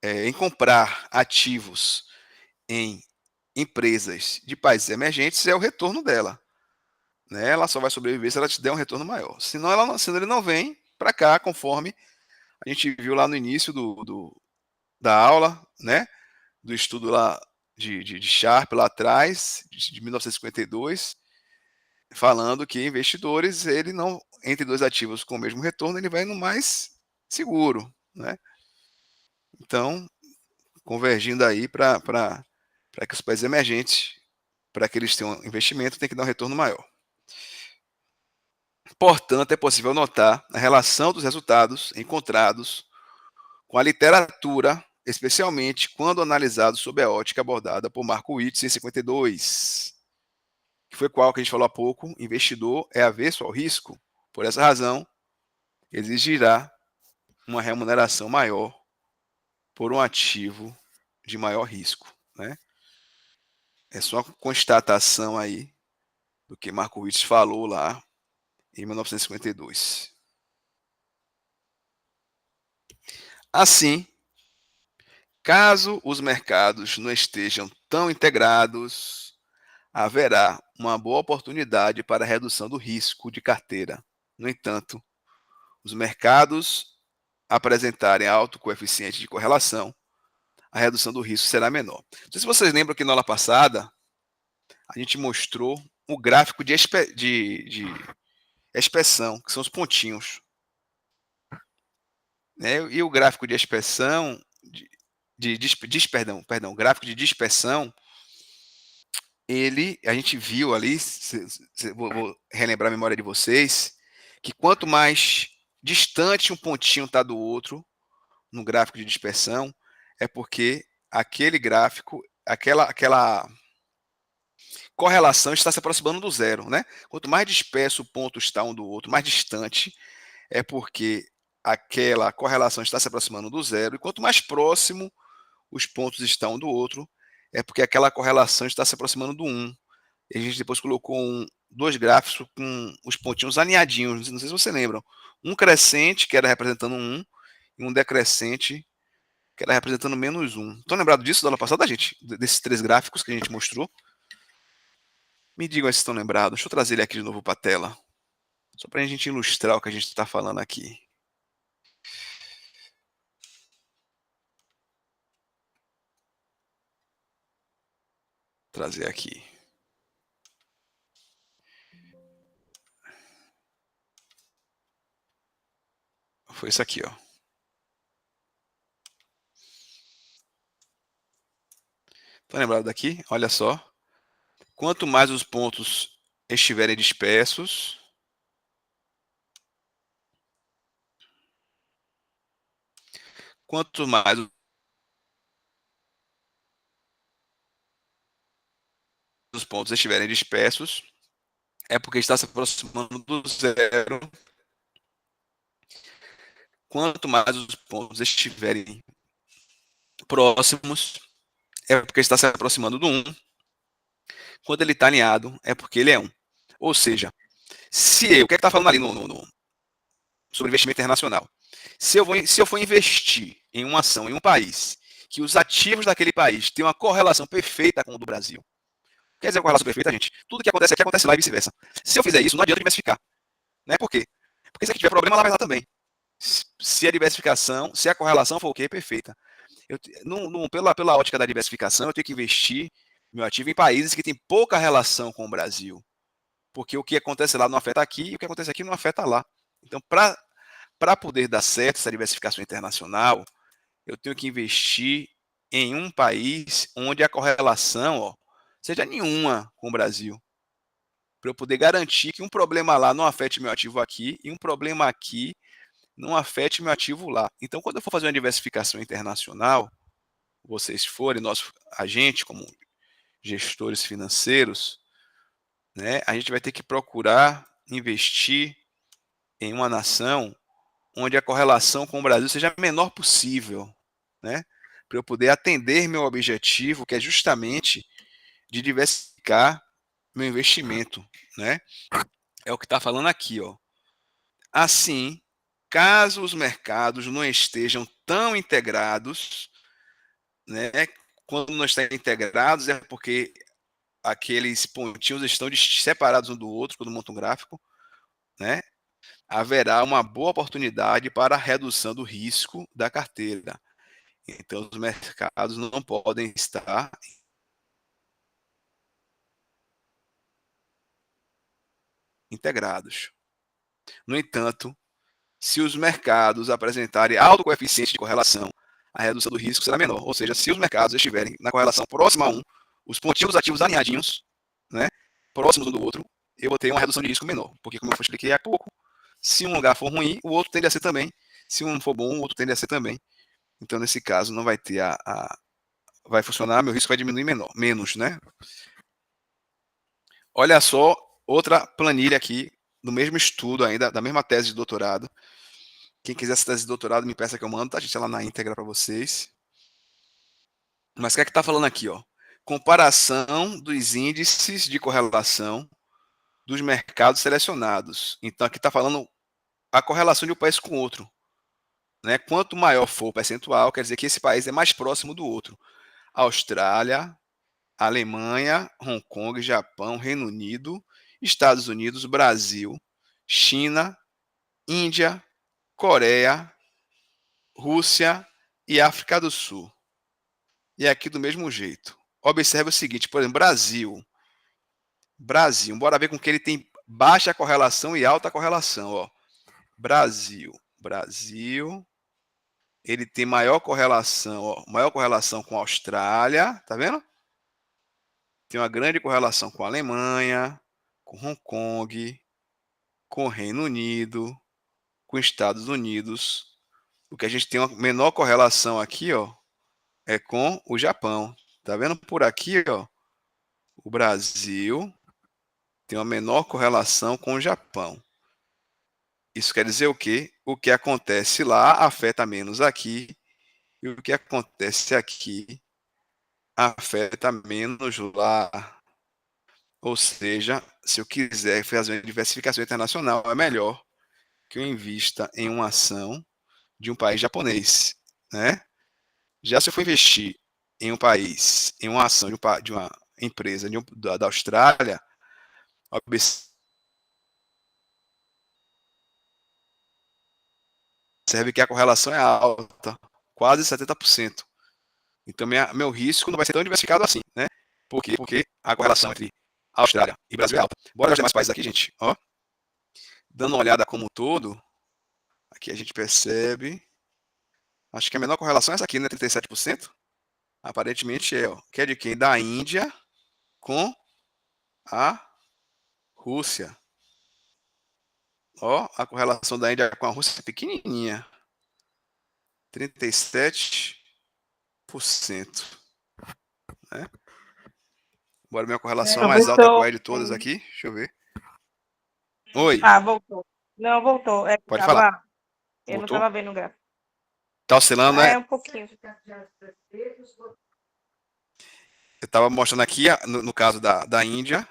em comprar ativos em empresas de países emergentes é o retorno dela, né? Ela só vai sobreviver se ela te der um retorno maior. Senão ele não vem para cá, conforme a gente viu lá no início da aula, né? Do estudo lá de Sharpe lá atrás, de 1952, falando que investidores, ele não, entre dois ativos com o mesmo retorno, ele vai no mais seguro, né? Então, convergindo aí para que os países emergentes, para que eles tenham investimento, tem que dar um retorno maior. Portanto, é possível notar a relação dos resultados encontrados com a literatura, especialmente quando analisado sob a ótica abordada por Markowitz em 52, que foi qual que a gente falou há pouco, investidor é avesso ao risco. Por essa razão, exigirá uma remuneração maior por um ativo de maior risco, né? É só constatação aí do que Markowitz falou lá em 1952. Assim, caso os mercados não estejam tão integrados, haverá uma boa oportunidade para a redução do risco de carteira. No entanto, os mercados apresentarem alto coeficiente de correlação, a redução do risco será menor. Não sei se vocês lembram que na aula passada a gente mostrou o gráfico de expressão, que são os pontinhos, né? E o gráfico de expressão, perdão, gráfico de dispersão, a gente viu ali, vou relembrar a memória de vocês, que quanto mais distante um pontinho está do outro no gráfico de dispersão, é porque aquele gráfico, aquela correlação está se aproximando do zero, né? Quanto mais disperso o ponto está um do outro, mais distante, é porque aquela correlação está se aproximando do zero, e quanto mais próximo os pontos estão um do outro, é porque aquela correlação está se aproximando do 1. E a gente depois colocou dois gráficos com os pontinhos alinhadinhos, não sei se você lembram. Um crescente, que era representando 1, e um decrescente, que era representando -1. Estão lembrados disso da aula passada, gente? Desses três gráficos que a gente mostrou? Me digam se estão lembrados. Deixa eu trazer ele aqui de novo para a tela, só para a gente ilustrar o que a gente está falando aqui. Vou trazer aqui. foi isso aqui, ó. Tá lembrado daqui? Olha só. Quanto mais os pontos estiverem dispersos, quanto mais os pontos estiverem dispersos, é porque está se aproximando do zero. Quanto mais os pontos estiverem próximos, é porque está se aproximando do 1. Quando ele está alinhado, é porque ele é 1. Ou seja, se eu, o que é que está falando ali sobre investimento internacional? Se eu for investir em uma ação em um país, que os ativos daquele país têm uma correlação perfeita com o do Brasil. Quer dizer, correlação perfeita, gente? Tudo que acontece aqui acontece lá e vice-versa. Se eu fizer isso, não adianta diversificar. Né? Por quê? Porque se aqui tiver problema, lá vai lá também. Se a diversificação, se a correlação for o quê? Perfeita. Pela ótica da diversificação, eu tenho que investir meu ativo em países que têm pouca relação com o Brasil. Porque o que acontece lá não afeta aqui e o que acontece aqui não afeta lá. Então, para poder dar certo essa diversificação internacional, eu tenho que investir em um país onde a correlação seja nenhuma com o Brasil. Para eu poder garantir que um problema lá não afete meu ativo aqui e um problema aqui não afete meu ativo lá. Então, quando eu for fazer uma diversificação internacional, vocês forem, a gente, como gestores financeiros, né, a gente vai ter que procurar investir em uma nação onde a correlação com o Brasil seja a menor possível, né, para eu poder atender meu objetivo, que é justamente de diversificar meu investimento, né? É o que está falando aqui, ó. Assim, caso os mercados não estejam tão integrados, né? Quando não estão integrados é porque aqueles pontinhos estão separados um do outro quando monta um gráfico, né? Haverá uma boa oportunidade para a redução do risco da carteira. Então, os mercados não podem estar integrados. No entanto, se os mercados apresentarem alto coeficiente de correlação, a redução do risco será menor. Ou seja, se os mercados estiverem na correlação próxima a 1, os pontinhos ativos alinhadinhos, né, próximos um do outro, eu vou ter uma redução de risco menor. Porque, como eu expliquei há pouco, se um lugar for ruim, o outro tende a ser também. Se um for bom, o outro tende a ser também. Então, nesse caso, não vai ter vai funcionar, meu risco vai diminuir menos, né? Olha só, outra planilha aqui, do mesmo estudo ainda, da mesma tese de doutorado. Quem quiser essa tese de doutorado, me peça que eu mando, tá, gente? Ela na íntegra para vocês. Mas o que é que tá falando aqui, ó? Comparação dos índices de correlação dos mercados selecionados. Então, aqui está falando a correlação de um país com outro. Né? Quanto maior for o percentual, quer dizer que esse país é mais próximo do outro. Austrália, Alemanha, Hong Kong, Japão, Reino Unido, Estados Unidos, Brasil, China, Índia, Coreia, Rússia e África do Sul. E aqui do mesmo jeito. Observe o seguinte, por exemplo, Brasil, bora ver com que ele tem baixa correlação e alta correlação. Ó. Brasil, ele tem maior correlação com a Austrália, tá vendo? Tem uma grande correlação com a Alemanha, com Hong Kong, com o Reino Unido, com os Estados Unidos. O que a gente tem uma menor correlação aqui, ó, é com o Japão. Tá vendo por aqui, ó? O Brasil tem uma menor correlação com o Japão. Isso quer dizer o quê? O que acontece lá afeta menos aqui, e o que acontece aqui afeta menos lá. Ou seja, se eu quiser fazer uma diversificação internacional, é melhor que eu invista em uma ação de um país japonês, né? Já se eu for investir em um país, em uma ação de uma empresa da Austrália, observe que a correlação é alta, quase 70%. Então, meu risco não vai ser tão diversificado assim, né? Por quê? Porque a correlação entre Austrália e Brasil é alta. Bora ver os demais países aqui, gente. Ó. Dando uma olhada como um todo, Aqui a gente percebe, acho que a menor correlação é essa aqui, né? 37%. Aparentemente é, ó, que é de quem? Da Índia com a Rússia. Ó, a correlação da Índia com a Rússia é pequenininha. 37%. Né? Bora minha correlação mais alta com a de todas aqui. Deixa eu ver. Oi. Ah, voltou. Não, voltou. Pode falar. Eu não Voltou? estava vendo o gráfico. Tá oscilando, né? É, um pouquinho. Eu estava mostrando aqui, no caso da Índia,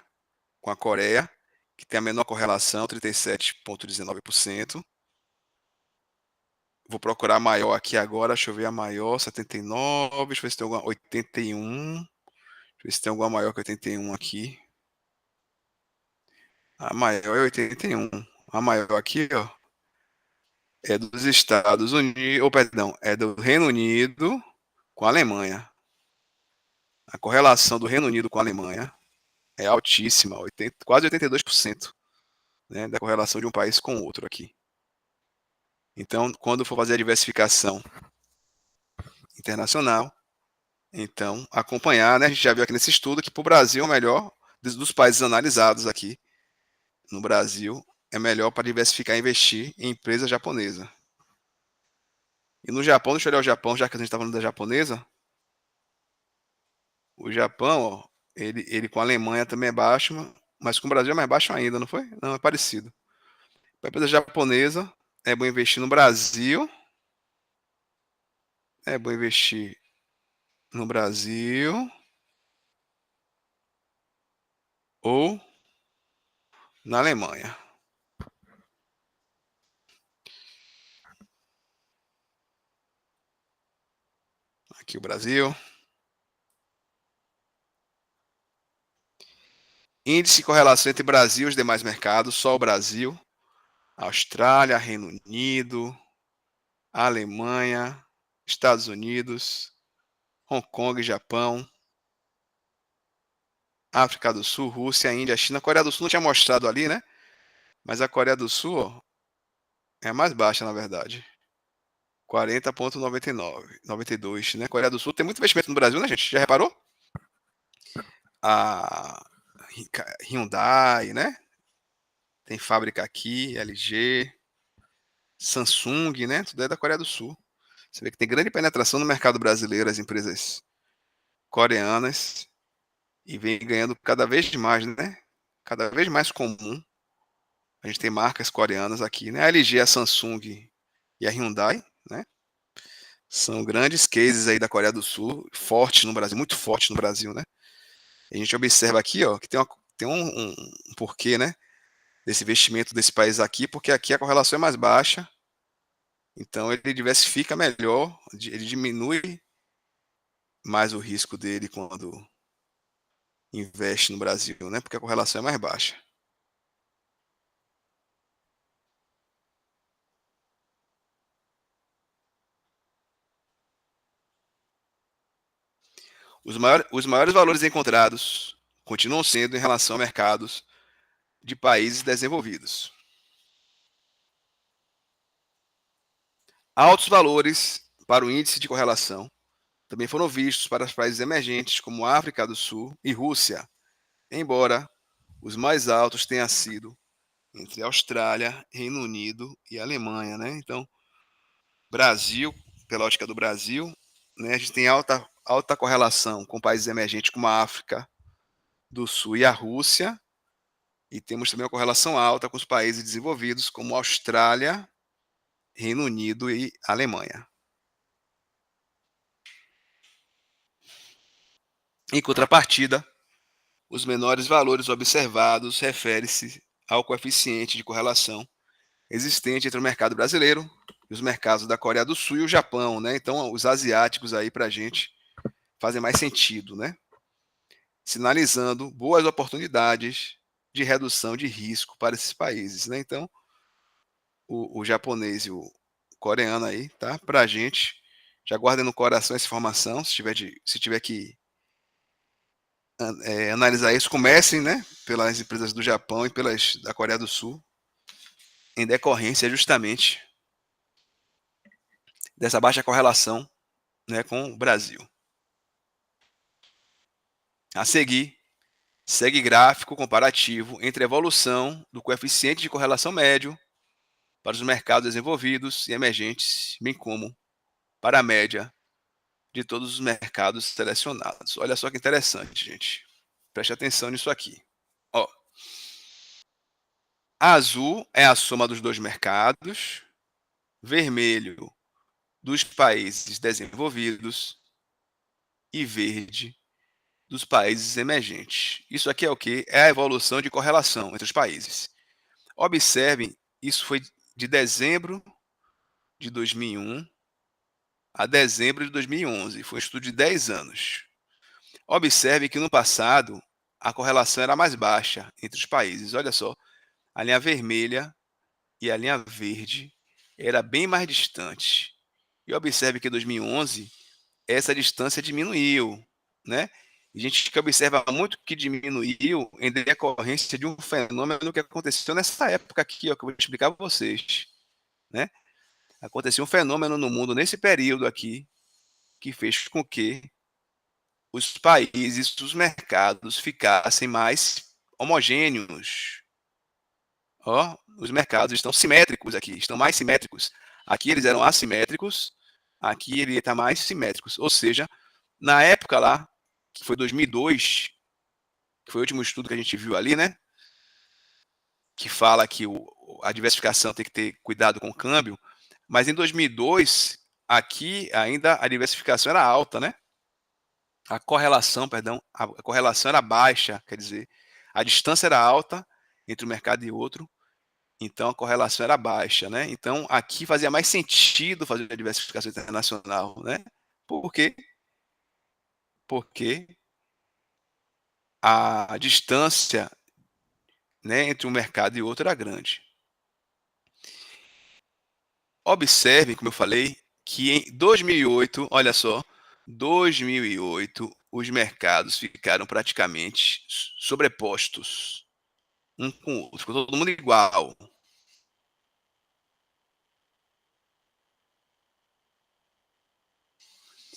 com a Coreia, que tem a menor correlação, 37,19%. Vou procurar a maior aqui agora, deixa eu ver a maior, 79, deixa eu ver se tem alguma, 81. Deixa eu ver se tem alguma maior que 81 aqui. A maior é 81. A maior aqui, ó, é dos Estados Unidos, ou perdão, é do Reino Unido com a Alemanha. A correlação do Reino Unido com a Alemanha é altíssima, quase 82%, né, da correlação de um país com o outro aqui. Então, quando for fazer a diversificação internacional, então acompanhar, né, a gente já viu aqui nesse estudo que para o Brasil é o melhor, dos países analisados aqui, no Brasil, é melhor para diversificar e investir em empresa japonesa. E no Japão, deixa eu olhar o Japão, já que a gente está falando da japonesa. O Japão, ó, ele com a Alemanha também é baixo, mas com o Brasil é mais baixo ainda, não foi? Não, é parecido. Para a empresa japonesa, é bom investir no Brasil. É bom investir no Brasil ou na Alemanha. Aqui o Brasil. Índice de correlação entre Brasil e os demais mercados, só o Brasil, Austrália, Reino Unido, Alemanha, Estados Unidos, Hong Kong, Japão, África do Sul, Rússia, Índia, China. A Coreia do Sul não tinha mostrado ali, né? Mas a Coreia do Sul, ó, é a mais baixa, na verdade. 40,99, 92, né? Coreia do Sul tem muito investimento no Brasil, né, gente? Já reparou? A Hyundai, né? Tem fábrica aqui, LG, Samsung, né? Tudo é da Coreia do Sul. Você vê que tem grande penetração no mercado brasileiro, as empresas coreanas, e vem ganhando cada vez mais, né? Cada vez mais comum. A gente tem marcas coreanas aqui, né? A LG, a Samsung e a Hyundai, né? São grandes cases aí da Coreia do Sul, forte no Brasil, muito forte no Brasil, né? A gente observa aqui, ó, que tem um porquê, né? Desse investimento desse país aqui, porque aqui a correlação é mais baixa, então ele diversifica melhor, ele diminui mais o risco dele quando investe no Brasil, né? Porque a correlação é mais baixa. Os maiores valores encontrados continuam sendo em relação a mercados de países desenvolvidos. Altos valores para o índice de correlação também foram vistos para os países emergentes como África do Sul e Rússia, embora os mais altos tenham sido entre Austrália, Reino Unido e Alemanha, né? Então, Brasil, pela ótica do Brasil, né, a gente tem alta correlação com países emergentes como a África do Sul e a Rússia, e temos também uma correlação alta com os países desenvolvidos como Austrália, Reino Unido e Alemanha. Em contrapartida, os menores valores observados referem-se ao coeficiente de correlação existente entre o mercado brasileiro e os mercados da Coreia do Sul e o Japão, né? Então, os asiáticos aí para a gente fazem mais sentido, né? Sinalizando boas oportunidades de redução de risco para esses países, né? Então, o japonês e o coreano aí, tá? Para a gente, já guardem no coração essa informação, se tiver que analisar isso, comecem, né? Pelas empresas do Japão e pelas da Coreia do Sul, em decorrência justamente dessa baixa correlação, né, com o Brasil. A seguir, segue gráfico comparativo entre a evolução do coeficiente de correlação médio para os mercados desenvolvidos e emergentes, bem como para a média de todos os mercados selecionados. Olha só que interessante, gente. Preste atenção nisso aqui. Ó, azul é a soma dos dois mercados, vermelho dos países desenvolvidos e verde dos países emergentes. Isso aqui é o que? É a evolução de correlação entre os países. Observem, isso foi de dezembro de 2001 a dezembro de 2011. Foi um estudo de 10 anos. Observe que no passado a correlação era mais baixa entre os países. Olha só, a linha vermelha e a linha verde era bem mais distante. E observe que em 2011 essa distância diminuiu, né? E a gente que observa muito que diminuiu em decorrência de um fenômeno que aconteceu nessa época aqui, ó, que eu vou explicar para vocês, né? Aconteceu um fenômeno no mundo nesse período aqui que fez com que os países, os mercados ficassem mais homogêneos. Ó, os mercados estão simétricos aqui, estão mais simétricos. Aqui eles eram assimétricos, aqui ele está mais simétricos. Ou seja, na época lá, que foi 2002, que foi o último estudo que a gente viu ali, né? Que fala que a diversificação tem que ter cuidado com o câmbio. Mas em 2002, aqui ainda a diversificação era alta, né? A correlação era baixa, quer dizer, a distância era alta entre um mercado e outro, então a correlação era baixa, né? Então aqui fazia mais sentido fazer a diversificação internacional, né? Por quê? Porque a distância, né, entre um mercado e outro era grande. Observem, como eu falei, que em 2008, olha só, 2008, os mercados ficaram praticamente sobrepostos um com o outro, ficou todo mundo igual.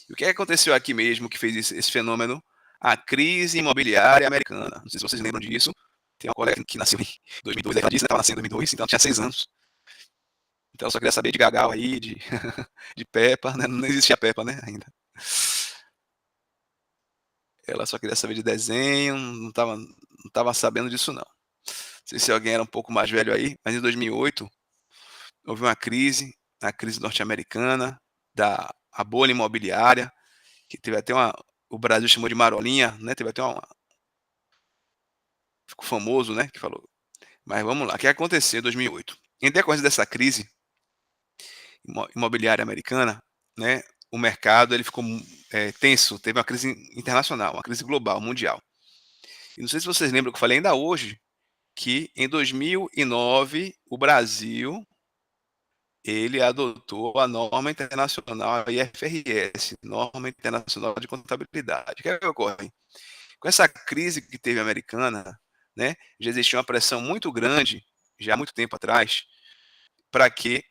E o que aconteceu aqui mesmo que fez esse fenômeno? A crise imobiliária americana. Não sei se vocês lembram disso. Tem uma colega que nasceu em 2002, ela disse, né, estava nascendo em 2002, então tinha 6 anos. Então eu só queria saber de Gagal aí, de Peppa, né? Não existia Peppa, né, ainda. Ela só queria saber de desenho, não estava sabendo disso não. Não sei se alguém era um pouco mais velho aí, mas em 2008 houve uma crise, a crise norte-americana, a bolha imobiliária, que teve até o Brasil chamou de marolinha, né? Teve até ficou famoso, né? Que falou. Mas vamos lá, o que aconteceu em 2008? Em decorrência dessa crise imobiliária americana, né? O mercado ele ficou tenso, teve uma crise internacional, uma crise global, mundial. E não sei se vocês lembram que eu falei ainda hoje, que em 2009 o Brasil ele adotou a norma internacional IFRS, Norma Internacional de Contabilidade. O que é que ocorre? Com essa crise que teve americana, né, já existia uma pressão muito grande, já há muito tempo atrás, para que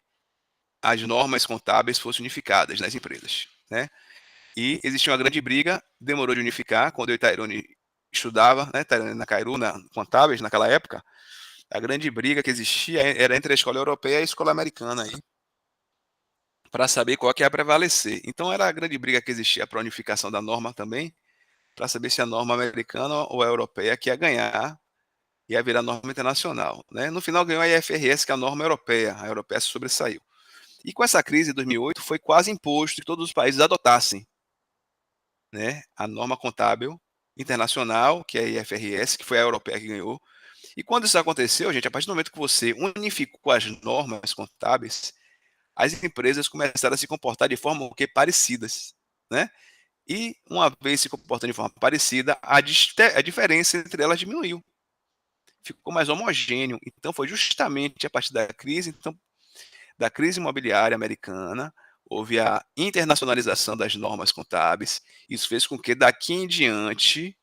as normas contábeis fossem unificadas nas empresas, né? E existia uma grande briga, demorou de unificar, quando eu e Tairone estudava, né, na Cairu, contábeis naquela época, a grande briga que existia era entre a escola europeia e a escola americana aí, para saber qual que ia prevalecer. Então era a grande briga que existia para a unificação da norma também, para saber se a norma americana ou a europeia que ia ganhar, ia virar norma internacional, né? No final ganhou a IFRS, que é a norma europeia, a europeia se sobressaiu. E com essa crise de 2008 foi quase imposto que todos os países adotassem, né, a norma contábil internacional, que é a IFRS, que foi a europeia que ganhou. E quando isso aconteceu, gente, a partir do momento que você unificou as normas contábeis, as empresas começaram a se comportar de forma parecidas, né? E uma vez se comportando de forma parecida, a diferença entre elas diminuiu, ficou mais homogêneo. Então foi justamente a partir da crise, da crise imobiliária americana, houve a internacionalização das normas contábeis. Isso fez com que daqui em diante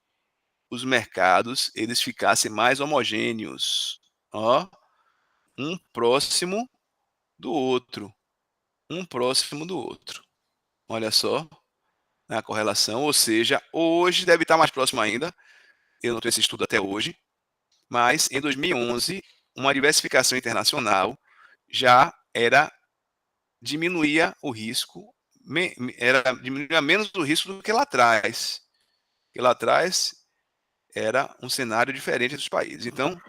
os mercados eles ficassem mais homogêneos, ó, um próximo do outro, um próximo do outro. Olha só a correlação, ou seja, hoje deve estar mais próximo ainda. Eu não tenho esse estudo até hoje, mas em 2011, uma diversificação internacional já diminuía o risco, diminuía menos o risco do que lá atrás. Porque lá atrás era um cenário diferente dos países. Então,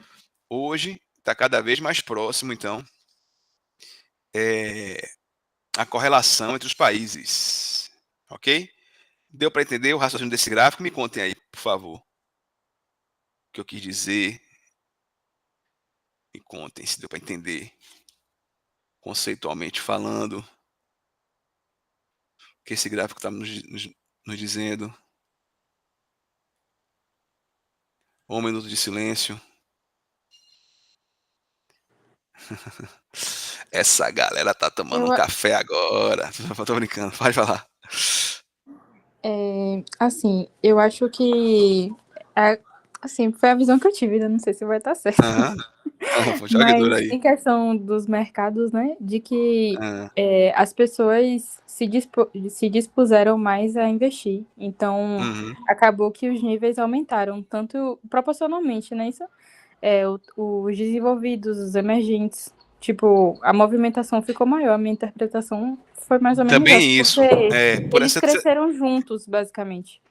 hoje está cada vez mais próximo, então, a correlação entre os países. Ok? Deu para entender o raciocínio desse gráfico? Me contem aí, por favor. O que eu quis dizer. Me contem se deu para entender. Conceitualmente falando. O que esse gráfico está nos dizendo. Um minuto de silêncio. Essa galera tá tomando um café agora. Tô brincando, pode falar. Assim, eu acho que assim, foi a visão que eu tive, né? Não sei se vai estar certo. Jogue duro Mas aí. em questão dos mercados, né? De que as pessoas se dispuseram mais a investir. Então, acabou que os níveis aumentaram, tanto proporcionalmente, né? Isso, os desenvolvidos, os emergentes. Tipo, a movimentação ficou maior. A minha interpretação foi mais ou menos também essa, isso. porque eles cresceram juntos, basicamente.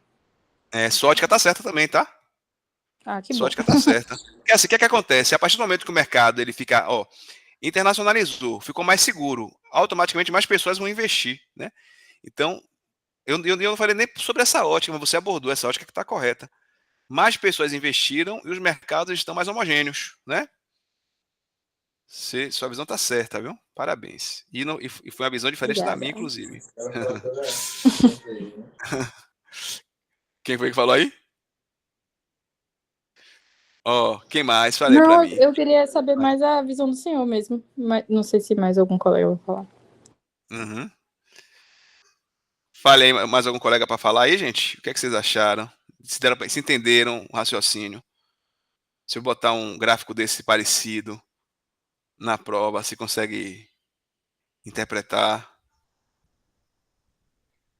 Sua ótica tá certa também, tá? Que Sua bom. ótica tá certa. Porque assim, o que acontece? A partir do momento que o mercado ele fica, internacionalizou, ficou mais seguro, automaticamente mais pessoas vão investir, né? Então, eu não falei nem sobre essa ótica, mas você abordou essa ótica que está correta. Mais pessoas investiram e os mercados estão mais homogêneos, né? Sua visão tá certa, viu? Parabéns. E foi uma visão diferente Obrigada. da minha, inclusive. Quem foi que falou aí? Quem mais? Falei para mim. Eu queria saber mais a visão do senhor mesmo. Mas não sei se mais algum colega vai falar. Falei, mais algum colega para falar aí, gente? O que é que vocês acharam? Se entenderam o raciocínio? Se eu botar um gráfico desse parecido na prova, se consegue interpretar?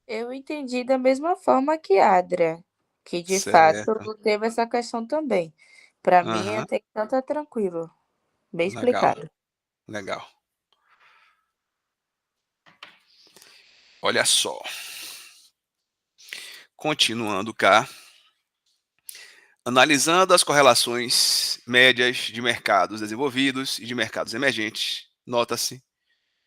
Eu entendi da mesma forma que a Adria, que de fato teve essa questão também. Para mim, até que tanto é tranquilo. Bem explicado. Legal. Olha só. Continuando cá. Analisando as correlações médias de mercados desenvolvidos e de mercados emergentes, nota-se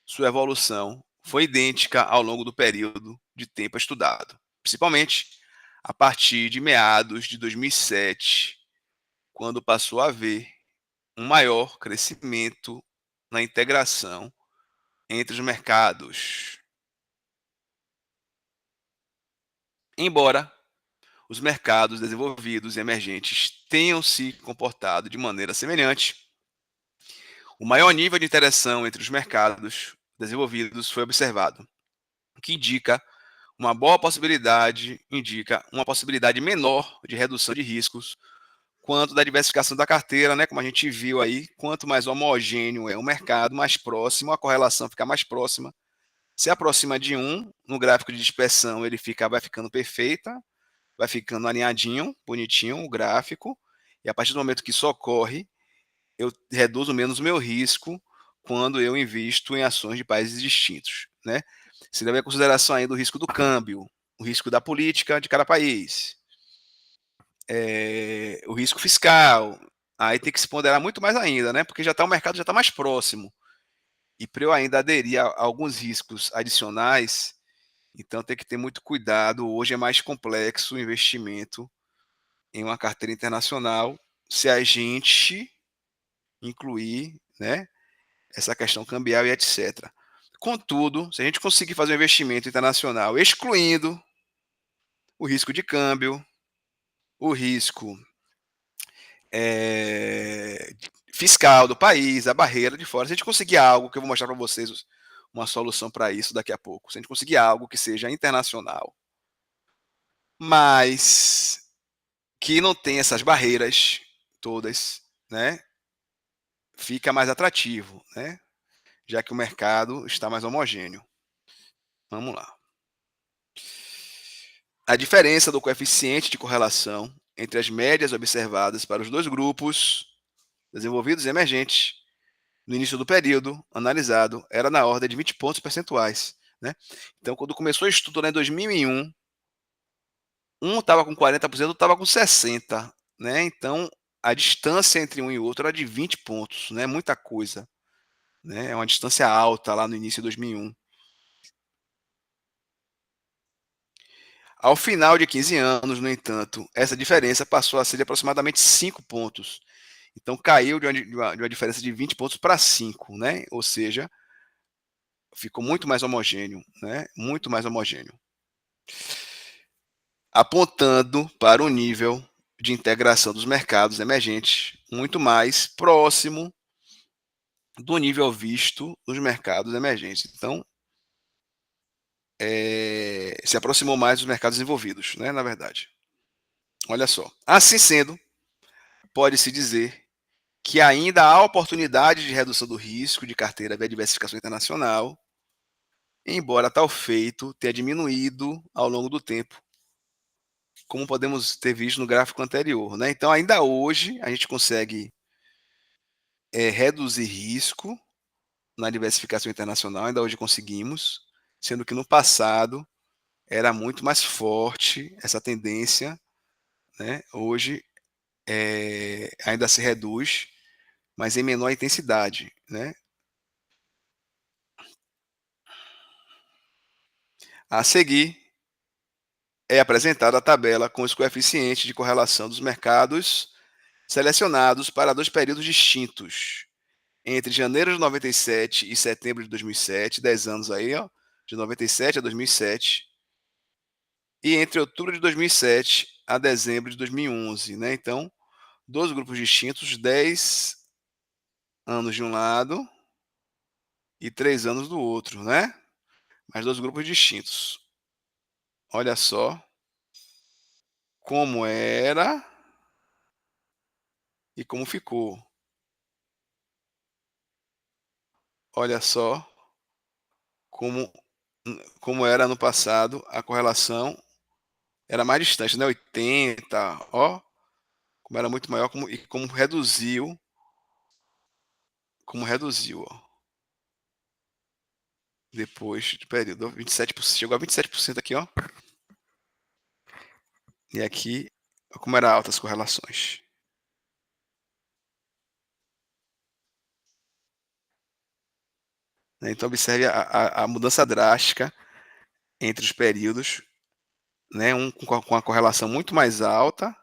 sua evolução foi idêntica ao longo do período de tempo estudado, principalmente a partir de meados de 2007, quando passou a haver um maior crescimento na integração entre os mercados. Embora os mercados desenvolvidos e emergentes tenham se comportado de maneira semelhante, o maior nível de interação entre os mercados desenvolvidos foi observado, o que indica uma possibilidade menor de redução de riscos, quanto da diversificação da carteira, né? Como a gente viu aí, quanto mais homogêneo é o mercado, mais próximo, a correlação fica mais próxima. Se aproxima de 1, no gráfico de dispersão ele vai ficando perfeita, vai ficando alinhadinho, bonitinho o gráfico, e a partir do momento que isso ocorre, eu reduzo menos o meu risco quando eu invisto em ações de países distintos, né? Se leva em consideração ainda o risco do câmbio, o risco da política de cada país, o risco fiscal. Aí tem que se ponderar muito mais ainda, né? Porque o mercado já está mais próximo. E para eu ainda aderir a alguns riscos adicionais, então tem que ter muito cuidado. Hoje é mais complexo o investimento em uma carteira internacional se a gente incluir, né, essa questão cambial e etc. Contudo, se a gente conseguir fazer um investimento internacional excluindo o risco de câmbio, o risco fiscal do país, a barreira de fora, se a gente conseguir algo, que eu vou mostrar para vocês uma solução para isso daqui a pouco, se a gente conseguir algo que seja internacional, mas que não tem essas barreiras todas, né, fica mais atrativo, né, já que o mercado está mais homogêneo. Vamos lá. A diferença do coeficiente de correlação entre as médias observadas para os dois grupos, desenvolvidos e emergentes, no início do período analisado, era na ordem de 20 pontos percentuais. Né? Então, quando começou o estudo lá em 2001, um estava com 40%, outro estava com 60%. Né? Então, a distância entre um e outro era de 20 pontos, né? Muita coisa. Né? É uma distância alta lá no início de 2001. Ao final de 15 anos, no entanto, essa diferença passou a ser de aproximadamente 5 pontos. Então, caiu de uma diferença de 20 pontos para 5, né? Ou seja, ficou muito mais homogêneo, né? Muito mais homogêneo. Apontando para o nível de integração dos mercados emergentes muito mais próximo do nível visto nos mercados emergentes. Então, se aproximou mais dos mercados desenvolvidos, né? Na verdade. Olha só. Assim sendo, pode-se dizer que ainda há oportunidade de redução do risco de carteira via diversificação internacional, embora tal feito tenha diminuído ao longo do tempo, como podemos ter visto no gráfico anterior. Né? Então, ainda hoje, a gente consegue reduzir risco na diversificação internacional, ainda hoje conseguimos, sendo que no passado era muito mais forte essa tendência. Né? Hoje ainda se reduz, mas em menor intensidade. Né? A seguir, é apresentada a tabela com os coeficientes de correlação dos mercados selecionados para 2 períodos distintos, entre janeiro de 97 e setembro de 2007, 10 anos aí, ó, de 97 a 2007, e entre outubro de 2007 a dezembro de 2011. Né? Então, 2 grupos distintos, 10 anos de um lado e 3 anos do outro, né? Mas 2 grupos distintos. Olha só como era e como ficou. Olha só como era no passado, a correlação era mais distante, né? 80, ó, como era muito maior, e como reduziu, ó, depois do período, 27%, chegou a 27% aqui, ó, e aqui, ó, como era altas as correlações. Então, observe a mudança drástica entre os períodos, né? Um com a correlação muito mais alta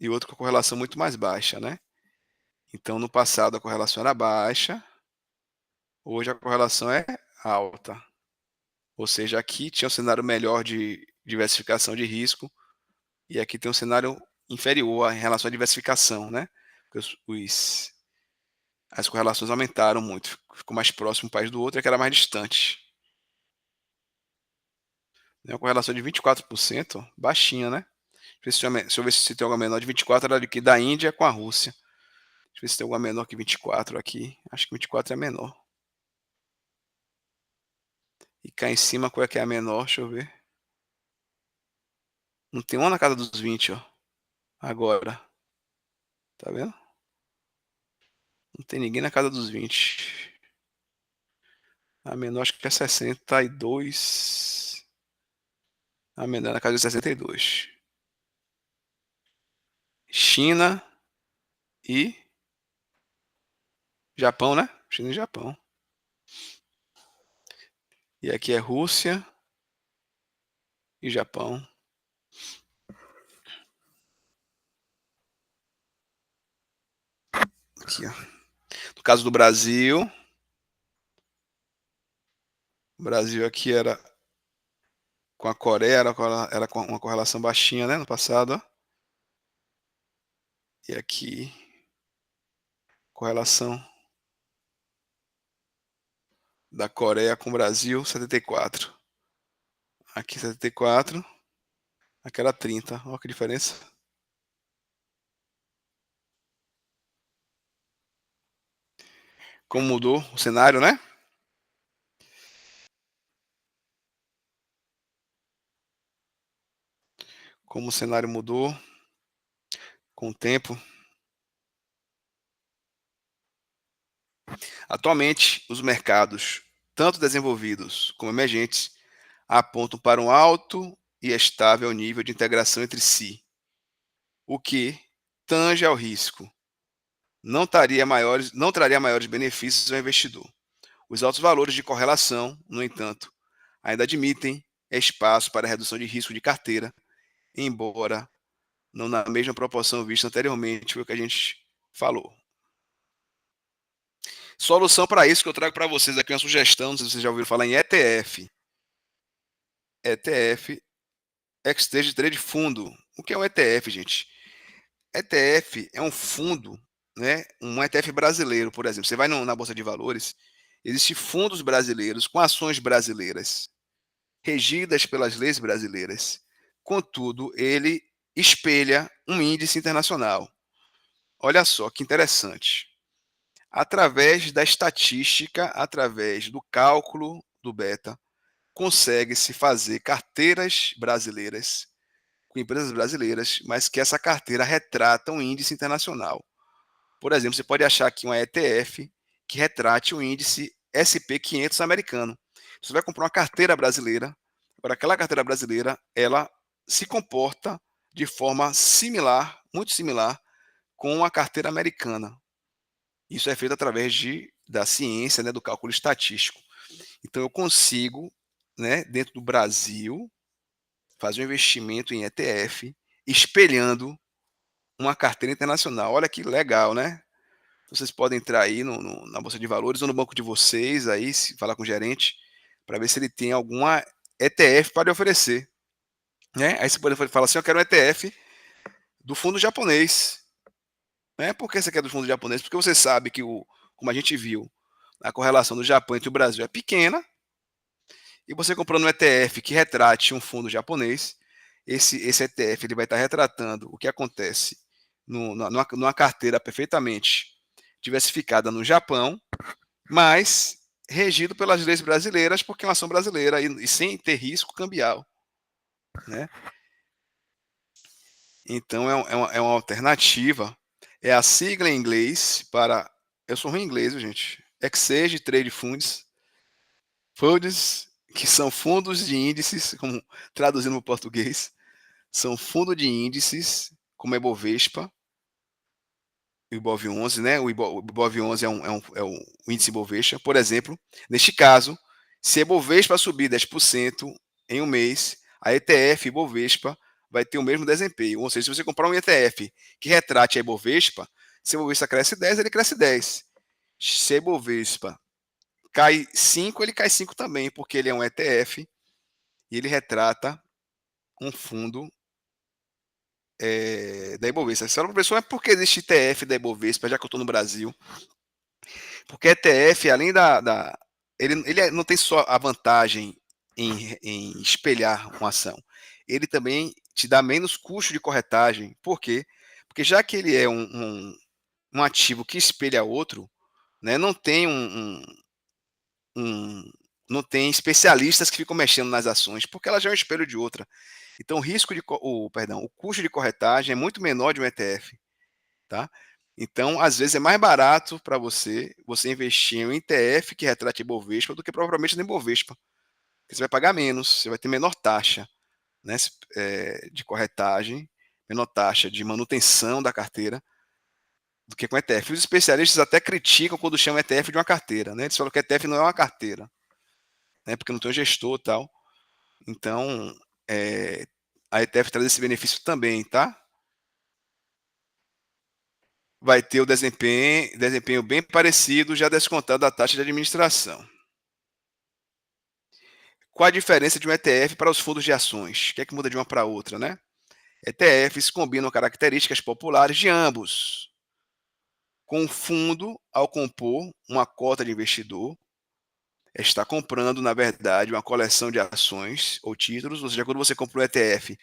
e outro com a correlação muito mais baixa, né? Então, no passado, a correlação era baixa, hoje a correlação é alta. Ou seja, aqui tinha um cenário melhor de diversificação de risco e aqui tem um cenário inferior em relação à diversificação, né? Porque as correlações aumentaram muito, ficou mais próximo um país do outro e que era mais distante. Uma correlação de 24%, baixinha, né? Deixa eu ver se tem alguma menor de 24, era aqui da Índia com a Rússia. Deixa eu ver se tem alguma menor que 24 aqui. Acho que 24 é menor. E cá em cima, qual é que é a menor? Deixa eu ver. Não tem uma na casa dos 20, ó. Agora. Tá vendo? Não tem ninguém na casa dos 20. A menor acho que é 62. A menor na casa de 62. China e Japão, né? China e Japão. E aqui é Rússia e Japão. Aqui, ó. No caso do Brasil, o Brasil aqui era com a Coreia, era com uma correlação baixinha, né, no passado. Ó. E aqui, correlação da Coreia com o Brasil, 74. Aqui 74, aqui era 30. Olha que diferença. Como mudou o cenário, né? como o cenário mudou com o tempo. Atualmente, os mercados, tanto desenvolvidos como emergentes, apontam para um alto e estável nível de integração entre si, o que tange ao risco. Não traria maiores benefícios ao investidor. Os altos valores de correlação, no entanto, ainda admitem espaço para redução de risco de carteira, embora não na mesma proporção vista anteriormente, foi o que a gente falou. Solução para isso que eu trago para vocês aqui, uma sugestão, não sei se vocês já ouviram falar em ETF. ETF, Exchange Trade Fundo. O que é um ETF, gente? ETF é um fundo, né? Um ETF brasileiro, por exemplo. Você vai na Bolsa de Valores, existem fundos brasileiros com ações brasileiras, regidas pelas leis brasileiras. Contudo, ele espelha um índice internacional. Olha só que interessante. Através da estatística, através do cálculo do beta, consegue-se fazer carteiras brasileiras, com empresas brasileiras, mas que essa carteira retrata um índice internacional. Por exemplo, você pode achar aqui uma ETF que retrate o índice SP500 americano. Você vai comprar uma carteira brasileira, agora aquela carteira brasileira, ela se comporta de forma similar, muito similar, com a carteira americana. Isso é feito através da ciência, né, do cálculo estatístico. Então, eu consigo, né, dentro do Brasil, fazer um investimento em ETF, espelhando uma carteira internacional. Olha que legal, né? Vocês podem entrar aí na Bolsa de Valores ou no banco de vocês, aí, falar com o gerente, para ver se ele tem alguma ETF para lhe oferecer. Né? Aí você pode falar assim, eu quero um ETF do fundo japonês. Né? Por que você quer do fundo japonês? Porque você sabe que, como a gente viu, a correlação do Japão entre o Brasil é pequena, e você comprando um ETF que retrate um fundo japonês, esse ETF ele vai estar retratando o que acontece numa carteira perfeitamente diversificada no Japão, mas regido pelas leis brasileiras, porque é uma ação brasileira e sem ter risco cambial. Né? Então, é uma alternativa. É a sigla em inglês para... Eu sou ruim em inglês, gente. Exchange Trade Funds. Funds, que são fundos de índices, como traduzindo para o português, são fundos de índices, como é Bovespa, o IBOV11, né? O IBOV11 é o índice Bovespa. Por exemplo, neste caso, se a Bovespa subir 10% em um mês, a ETF Bovespa vai ter o mesmo desempenho. Ou seja, se você comprar um ETF que retrate a Bovespa, se a Bovespa cresce 10, ele cresce 10. Se a Bovespa cai 5, ele cai 5 também, porque ele é um ETF e ele retrata um fundo da Ibovespa. Você fala, professor, mas por que existe ETF da Ibovespa, já que eu estou no Brasil? Porque ETF, além ele não tem só a vantagem em espelhar uma ação, ele também te dá menos custo de corretagem. Por quê? Porque já que ele é um ativo que espelha outro, né, não tem não tem especialistas que ficam mexendo nas ações, porque ela já é um espelho de outra. Então, o custo de corretagem é muito menor de um ETF, tá? Então, às vezes é mais barato para você investir em um ETF que retrate Ibovespa do que propriamente no Ibovespa. Você vai pagar menos, você vai ter menor taxa, né, de corretagem, menor taxa de manutenção da carteira do que com ETF. Os especialistas até criticam quando chamam ETF de uma carteira, né? Eles falam que ETF não é uma carteira, né? Porque não tem um gestor e tal. Então, a ETF traz esse benefício também, tá? Vai ter o desempenho bem parecido, já descontado da taxa de administração. Qual a diferença de um ETF para os fundos de ações? O que é que muda de uma para outra, né? ETFs combinam características populares de ambos. Com o fundo, ao compor uma cota de investidor, está comprando, na verdade, uma coleção de ações ou títulos. Ou seja, quando você compra um ETF,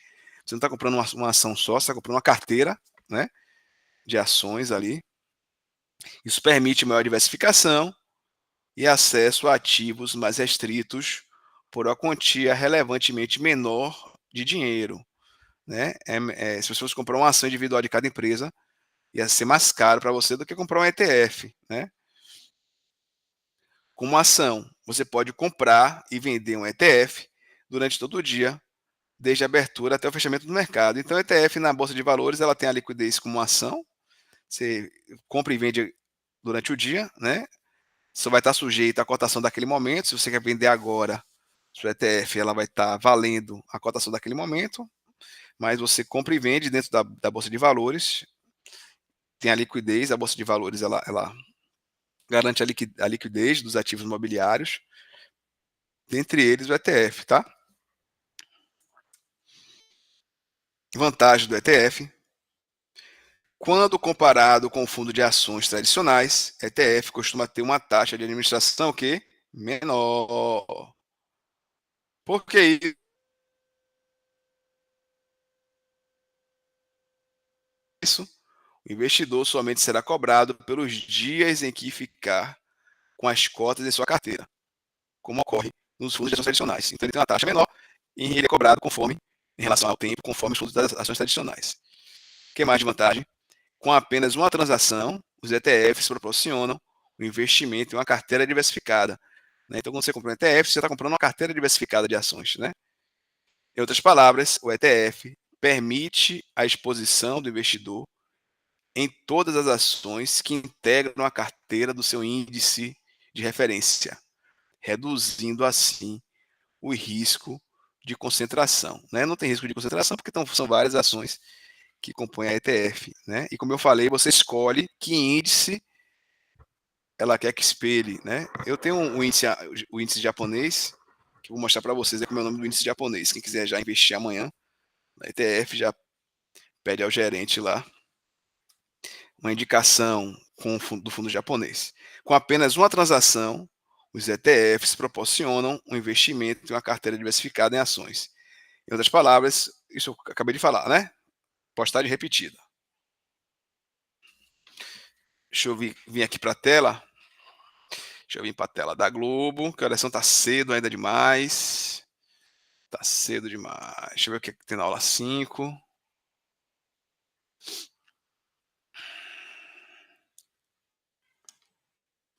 você não está comprando uma ação só, você está comprando uma carteira, né, de ações ali. Isso permite maior diversificação e acesso a ativos mais restritos por uma quantia relevantemente menor de dinheiro. né? Se você fosse comprar uma ação individual de cada empresa, ia ser mais caro para você do que comprar um ETF, né? Com uma ação, você pode comprar e vender um ETF durante todo o dia, desde a abertura até o fechamento do mercado. Então, o ETF na Bolsa de Valores, ela tem a liquidez como uma ação, você compra e vende durante o dia, né? Só vai estar sujeito à cotação daquele momento. Se você quer vender agora, sua ETF, ela vai estar valendo a cotação daquele momento, mas você compra e vende dentro da Bolsa de Valores, tem a liquidez, a Bolsa de Valores, ela garante a liquidez dos ativos imobiliários, dentre eles o ETF, tá? Vantagem do ETF: quando comparado com o fundo de ações tradicionais, ETF costuma ter uma taxa de administração que menor. Por que isso? O investidor somente será cobrado pelos dias em que ficar com as cotas em sua carteira, como ocorre nos fundos de ações tradicionais. Então, ele tem uma taxa menor e ele é cobrado conforme, em relação ao tempo, conforme os fundos das ações tradicionais. O que mais de vantagem? Com apenas uma transação, os ETFs proporcionam o investimento em uma carteira diversificada. Né? Então, quando você compra um ETF, você está comprando uma carteira diversificada de ações. Né? Em outras palavras, o ETF permite a exposição do investidor em todas as ações que integram a carteira do seu índice de referência, reduzindo assim o risco de concentração. Né? Não tem risco de concentração porque são várias ações que compõem a ETF. Né? E como eu falei, você escolhe que índice ela quer que espelhe. Né? Eu tenho o índice japonês, que eu vou mostrar para vocês como é o nome do índice japonês. Quem quiser já investir amanhã na ETF, já pede ao gerente lá uma indicação do fundo japonês. Com apenas uma transação, os ETFs proporcionam um investimento em uma carteira diversificada em ações. Em outras palavras, isso eu acabei de falar, né? Postagem repetida. Deixa eu vir aqui para a tela. Deixa eu vir para a tela da Globo, que a oração está cedo ainda demais. Está cedo demais. Deixa eu ver o que tem na aula 5.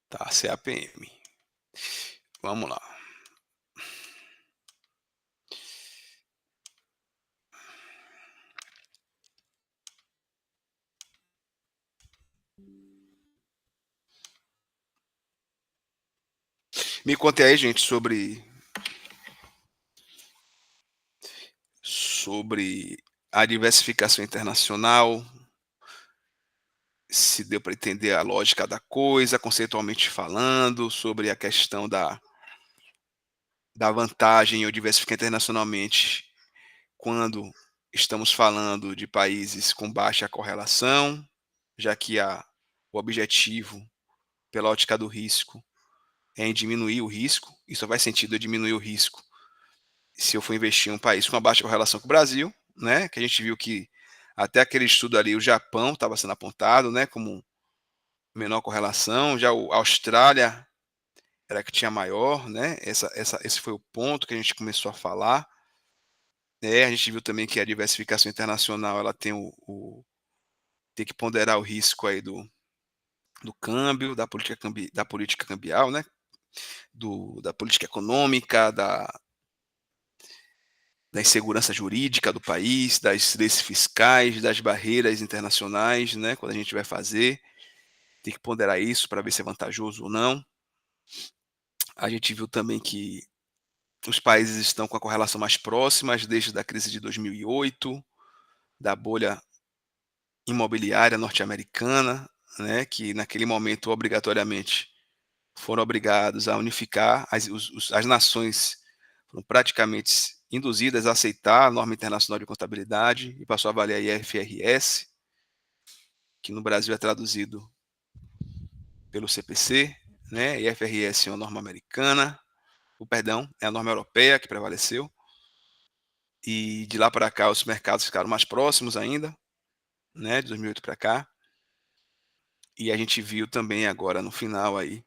Tá, CAPM. Vamos lá. Me conte aí, gente, sobre a diversificação internacional, se deu para entender a lógica da coisa, conceitualmente falando, sobre a questão da vantagem ou diversificar internacionalmente quando estamos falando de países com baixa correlação, já que o objetivo, pela ótica do risco, é em diminuir o risco, e só faz sentido eu diminuir o risco se eu for investir em um país com uma baixa correlação com o Brasil, né, que a gente viu que até aquele estudo ali, o Japão estava sendo apontado, né, como menor correlação, já a Austrália era que tinha maior, né, esse foi o ponto que a gente começou a falar. A gente viu também que a diversificação internacional ela tem tem que ponderar o risco aí do câmbio, da política cambial, né, da política econômica, da insegurança jurídica do país, das leis fiscais, das barreiras internacionais, né? Quando a gente vai fazer, tem que ponderar isso para ver se é vantajoso ou não. A gente viu também que os países estão com a correlação mais próxima desde a crise de 2008, da bolha imobiliária norte-americana, né? Que naquele momento obrigatoriamente foram obrigados a unificar, as nações foram praticamente induzidas a aceitar a norma internacional de contabilidade e passou a valer a IFRS, que no Brasil é traduzido pelo CPC, né? IFRS é uma norma americana, é a norma europeia que prevaleceu, e de lá para cá os mercados ficaram mais próximos ainda, né? De 2008 para cá, e a gente viu também agora no final aí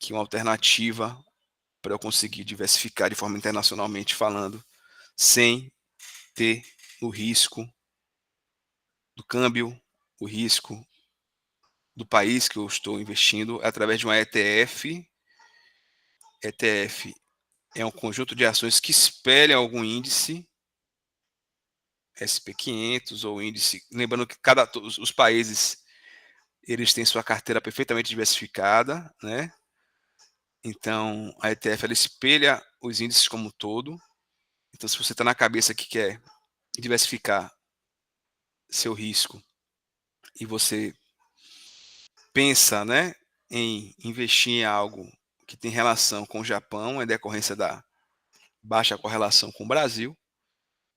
que uma alternativa para eu conseguir diversificar de forma internacionalmente falando, sem ter o risco do câmbio, o risco do país que eu estou investindo através de uma ETF. ETF é um conjunto de ações que espelham algum índice, SP500 ou índice, lembrando que os países eles têm sua carteira perfeitamente diversificada, né? Então a ETF ela espelha os índices como um todo. Então se você está na cabeça que quer diversificar seu risco e você pensa, né, em investir em algo que tem relação com o Japão, é decorrência da baixa correlação com o Brasil,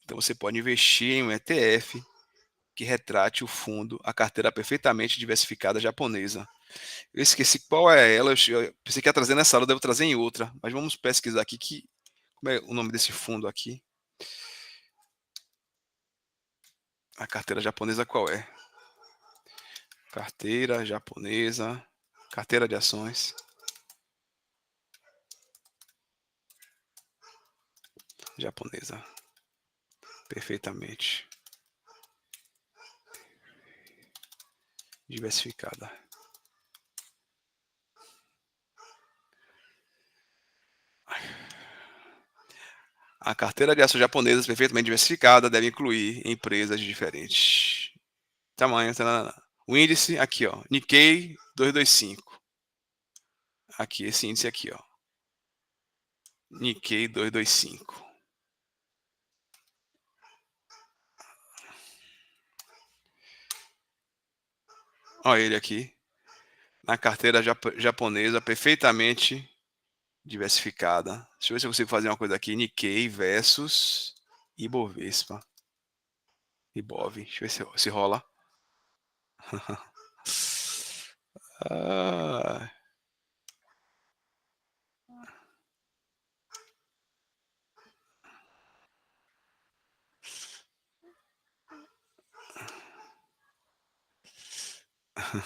então você pode investir em um ETF que retrate o fundo, a carteira perfeitamente diversificada japonesa. Eu esqueci qual é ela, eu pensei que ia trazer nessa aula, eu devo trazer em outra, mas vamos pesquisar aqui como é o nome desse fundo aqui. A carteira japonesa qual é? Carteira japonesa, carteira de ações. Japonesa. Perfeitamente. Diversificada. A carteira de ações japonesas perfeitamente diversificada deve incluir empresas de diferentes tamanhos. O índice aqui, ó, Nikkei 225. Aqui, esse índice aqui, ó. Nikkei 225. Olha ele aqui. Na carteira japonesa perfeitamente diversificada. Deixa eu ver se eu consigo fazer uma coisa aqui. Nikkei versus Ibovespa. Ibov. Deixa eu ver se rola. Ah.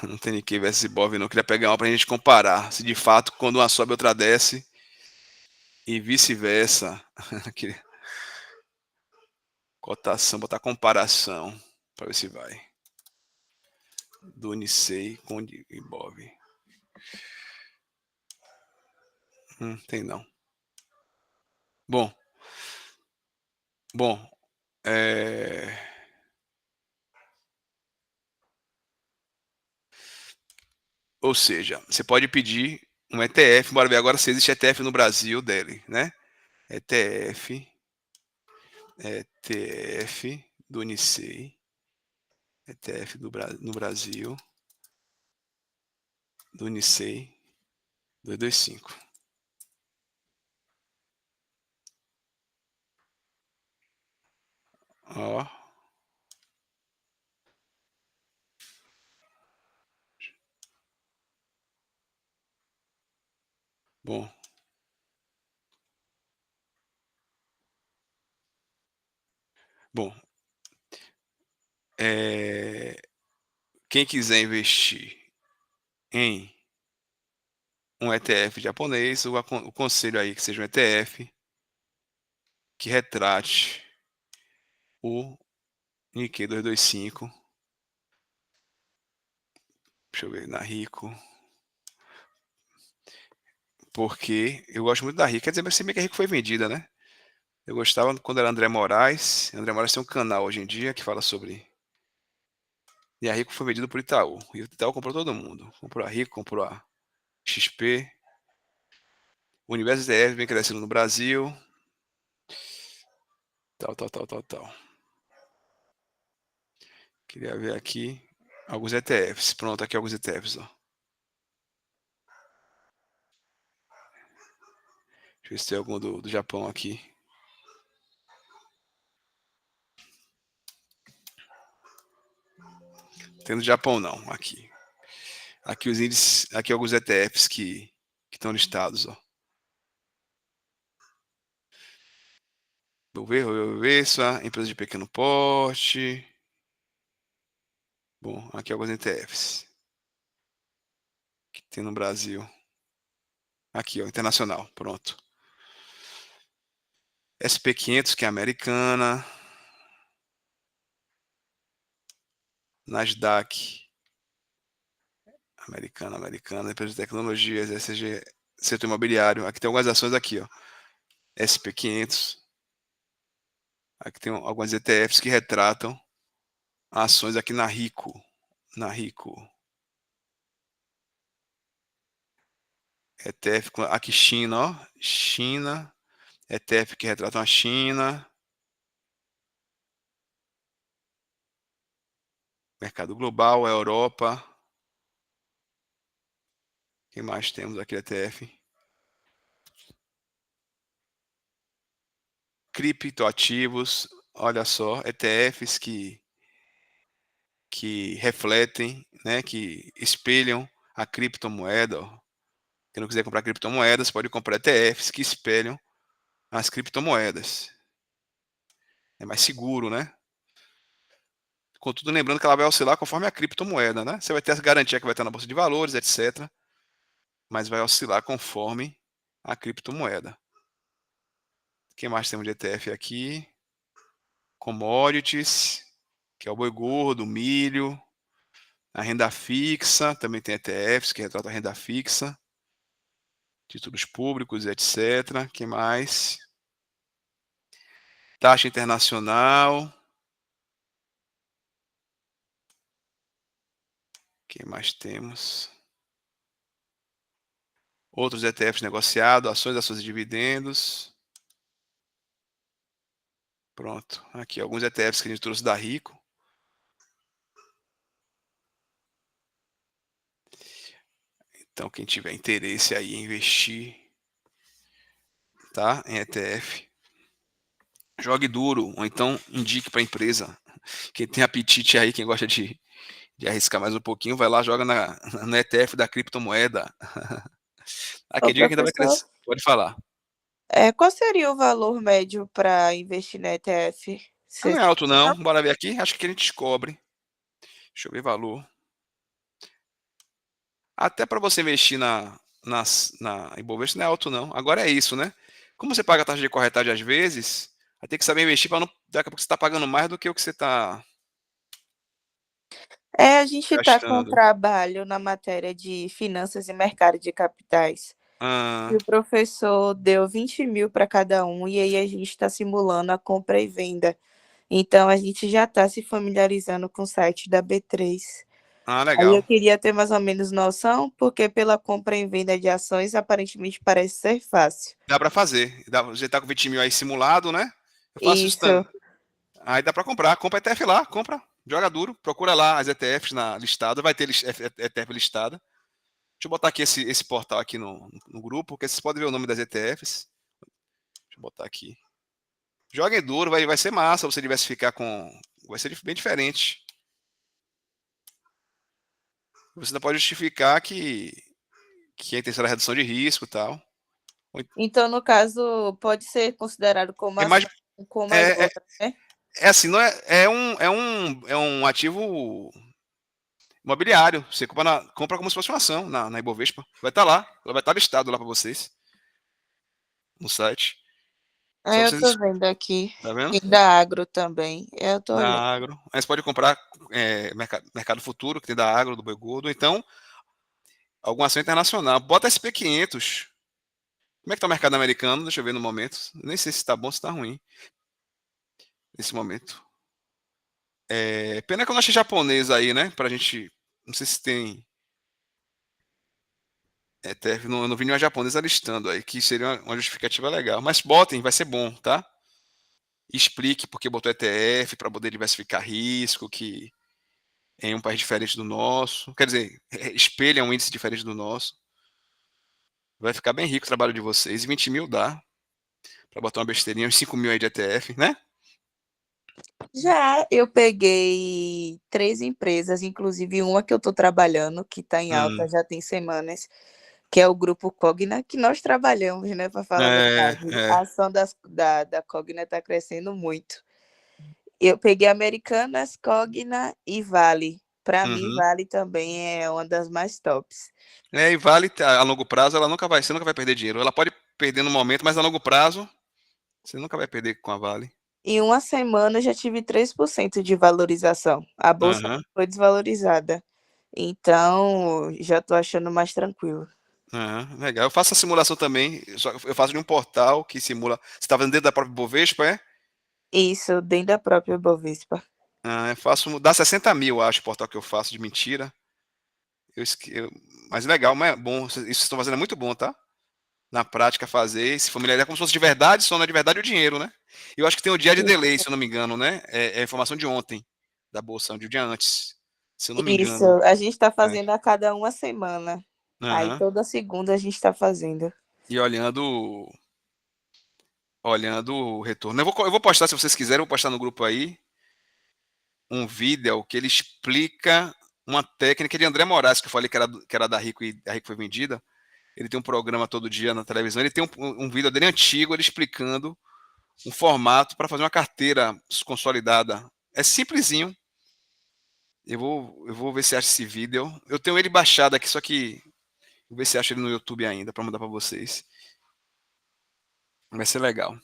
Não tem Nikkei versus Ibov, não. Queria pegar uma pra gente comparar. Se de fato, quando uma sobe, outra desce. E vice-versa. Cotação, botar comparação. Pra ver se vai. Do Nikkei com Ibov. Tem não. Bom. Ou seja, você pode pedir um ETF, bora ver agora se existe ETF no Brasil dele, né? ETF do Nikkei, ETF no Brasil, do Nikkei 225. Ó. Bom. Quem quiser investir em um ETF japonês, o conselho aí que seja um ETF que retrate o Nikkei 225. Deixa eu ver, na Rico. Porque eu gosto muito da Rico. Quer dizer, mas se bem que a Rico foi vendida, né? Eu gostava quando era André Moraes. André Moraes tem um canal hoje em dia que fala sobre. E a Rico foi vendida por Itaú. E o Itaú comprou todo mundo. Comprou a Rico, comprou a XP. O Universo ETF vem crescendo no Brasil. Tal. Queria ver aqui alguns ETFs. Pronto, aqui alguns ETFs, ó. Deixa eu ver se tem algum do Japão aqui. Tem do Japão não, aqui. Aqui os índices, aqui alguns ETFs que estão listados, ó. Vou ver só empresa de pequeno porte. Bom, aqui alguns ETFs que tem no Brasil. Aqui, ó, internacional, pronto. SP500, que é americana. Nasdaq. Americana, empresa de tecnologias, SG, setor imobiliário. Aqui tem algumas ações aqui, ó. SP500. Aqui tem algumas ETFs que retratam ações aqui na Rico. ETF, aqui China, ó. China. ETF que retratam a China. Mercado global, a Europa. Quem mais temos aqui, ETF? Criptoativos, olha só, ETFs que refletem, né, que espelham a criptomoeda. Ó. Quem não quiser comprar criptomoedas, pode comprar ETFs que espelham as criptomoedas. É mais seguro, né? Contudo, lembrando que ela vai oscilar conforme a criptomoeda, né? Você vai ter a garantia que vai estar na bolsa de valores, etc. Mas vai oscilar conforme a criptomoeda. O que mais temos de ETF aqui? Commodities, que é o boi gordo, o milho. A renda fixa, também tem ETFs que retratam a renda fixa. Títulos públicos, etc. Que mais? Taxa internacional. Que mais temos? Outros ETFs negociados, ações e dividendos. Pronto. Aqui alguns ETFs que a gente trouxe da Rico. Então, quem tiver interesse aí em investir, tá? Em ETF, jogue duro, ou então indique para a empresa. Quem tem apetite aí, quem gosta de arriscar mais um pouquinho, vai lá, joga no ETF da criptomoeda. Aqui Ô, a dica que ainda vai professor, crescer. Pode falar. qual seria o valor médio para investir na ETF? Não é alto, não. Bora ver aqui. Acho que a gente descobre. Deixa eu ver valor. Até para você investir na Ibovespa não é alto, não. Agora é isso, né? Como você paga a taxa de corretagem às vezes, vai ter que saber investir para não. Daqui a pouco você está pagando mais do que o que você está A gente está com gastando. trabalho na matéria de finanças e mercado de capitais. E o professor deu 20 mil para cada um, e aí a gente está simulando a compra e venda. Então, a gente já está se familiarizando com o site da B3. Aí eu Legal. queria ter mais ou menos noção, porque pela compra e venda de ações, aparentemente parece ser fácil. Dá para fazer. Você está com 20 mil aí simulado, né? Eu faço isso também. Isso. Aí dá para comprar. Compra ETF lá, compra. Joga duro. Procura lá as ETFs na listada. Vai ter ETF listada. Deixa eu botar aqui esse portal aqui no grupo, porque vocês podem ver o nome das ETFs. Deixa eu botar aqui. Joguem duro, vai ser massa você diversificar com. Vai ser bem diferente. Você não pode justificar que a intenção era redução de risco e tal. Então, no caso, pode ser considerado como É mais. ação, como as É, outras, né? é assim, não é, é um ativo imobiliário. Você compra como se fosse uma ação na Ibovespa. Vai estar lá. Ela vai estar listado lá para vocês. No site. Só Eu vocês. tô vendo aqui. Tá vendo? Tem da Agro também. Eu tô Da olhando. Agro. Aí você pode comprar mercado futuro, que tem da Agro, do Boi Gordo. Então, alguma ação internacional. Bota SP500. Como é que tá o mercado americano? Deixa eu ver no momento. Nem sei se está bom ou se está ruim. Nesse momento. Pena que eu não achei japonês aí, né? Pra gente. Não sei se tem. Não vi nenhuma japonesa listando aí, que seria uma justificativa legal. Mas botem, vai ser bom, tá? Explique porque botou ETF para poder diversificar risco, que é em um país diferente do nosso. Quer dizer, espelha um índice diferente do nosso. Vai ficar bem rico o trabalho de vocês. 20 mil dá para botar uma besteirinha, uns 5 mil aí de ETF, né? Já eu peguei 3 empresas, inclusive uma que eu estou trabalhando, que está em alta já tem semanas, que é o Grupo Cogna, que nós trabalhamos, né, para falar a verdade. A ação da Cogna está crescendo muito. Eu peguei Americanas, Cogna e Vale. Para mim, Vale também é uma das mais tops. E Vale, a longo prazo, você nunca vai perder dinheiro. Ela pode perder no momento, mas a longo prazo, você nunca vai perder com a Vale. Em uma semana eu já tive 3% de valorização. A bolsa foi desvalorizada. Então, já estou achando mais tranquilo. Legal. Eu faço a simulação também. Eu faço de um portal que simula. Você está fazendo dentro da própria Bovespa, é? Isso, dentro da própria Bovespa. Eu faço. Dá 60 mil, acho, o portal que eu faço de mentira. Mas legal, mas é bom. Isso que vocês estão fazendo é muito bom, tá? Na prática, fazer, se familiarizar como se fosse de verdade, só não é de verdade o dinheiro, né? Eu acho que tem um dia de delay, se eu não me engano, né? É a informação de ontem, da bolsa, de um dia antes, se eu não me Isso, engano. a gente está fazendo a cada uma semana. Aí toda segunda a gente está fazendo. E olhando o retorno. Eu vou postar, se vocês quiserem, eu vou postar no grupo aí um vídeo que ele explica uma técnica de André Moraes, que eu falei que era da Rico e a Rico foi vendida. Ele tem um programa todo dia na televisão. Ele tem um vídeo dele antigo, ele explicando um formato para fazer uma carteira consolidada. É simplesinho. Eu vou ver se acha esse vídeo. Eu tenho ele baixado aqui, só que vou ver se acha ele no YouTube ainda para mandar para vocês. Vai ser legal.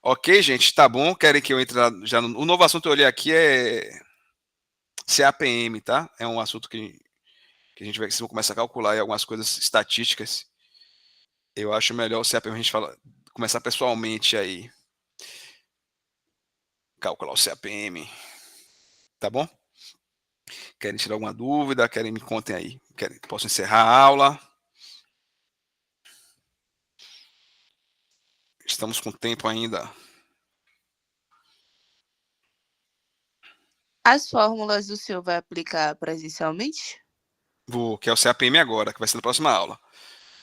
Ok, gente, tá bom. Querem que eu entre já no... O novo assunto que eu olhei aqui é CAPM, tá? É um assunto que a gente vai começar a calcular aí algumas coisas estatísticas. Eu acho melhor o CAPM a gente começar pessoalmente aí. Calcular o CAPM. Tá bom? Querem tirar alguma dúvida? Querem me contem aí? Posso encerrar a aula? Estamos com tempo ainda. As fórmulas o senhor vai aplicar presencialmente? Vou, que é o CAPM agora, que vai ser na próxima aula.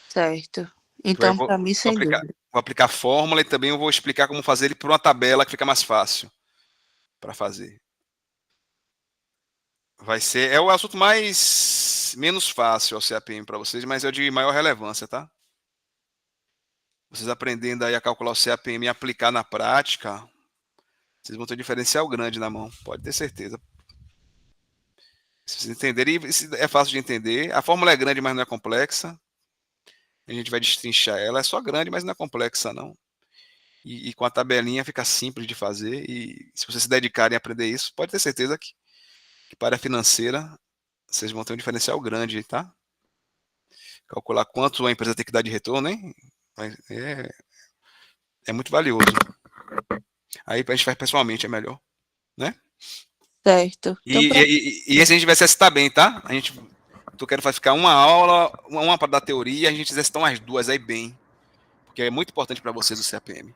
Certo. Então, para mim, sem dúvida. Vou aplicar a fórmula e também eu vou explicar como fazer ele por uma tabela que fica mais fácil para fazer. É o assunto menos fácil ao CAPM para vocês, mas é o de maior relevância, tá? Vocês aprendendo aí a calcular o CAPM e aplicar na prática, vocês vão ter um diferencial grande na mão, pode ter certeza. Se vocês entenderem, é fácil de entender. A fórmula é grande, mas não é complexa. A gente vai destrinchar ela. É só grande, mas não é complexa, não. E com a tabelinha fica simples de fazer. E se vocês se dedicarem a aprender isso, pode ter certeza que para a financeira, vocês vão ter um diferencial grande, tá? Calcular quanto a empresa tem que dar de retorno, hein? É muito valioso. Aí a gente faz pessoalmente, é melhor, né? Certo. E esse a gente vai exercitar bem, tá? Tu quero ficar uma aula, uma para dar teoria, a gente exercitar umas duas aí bem. Porque é muito importante para vocês o CAPM.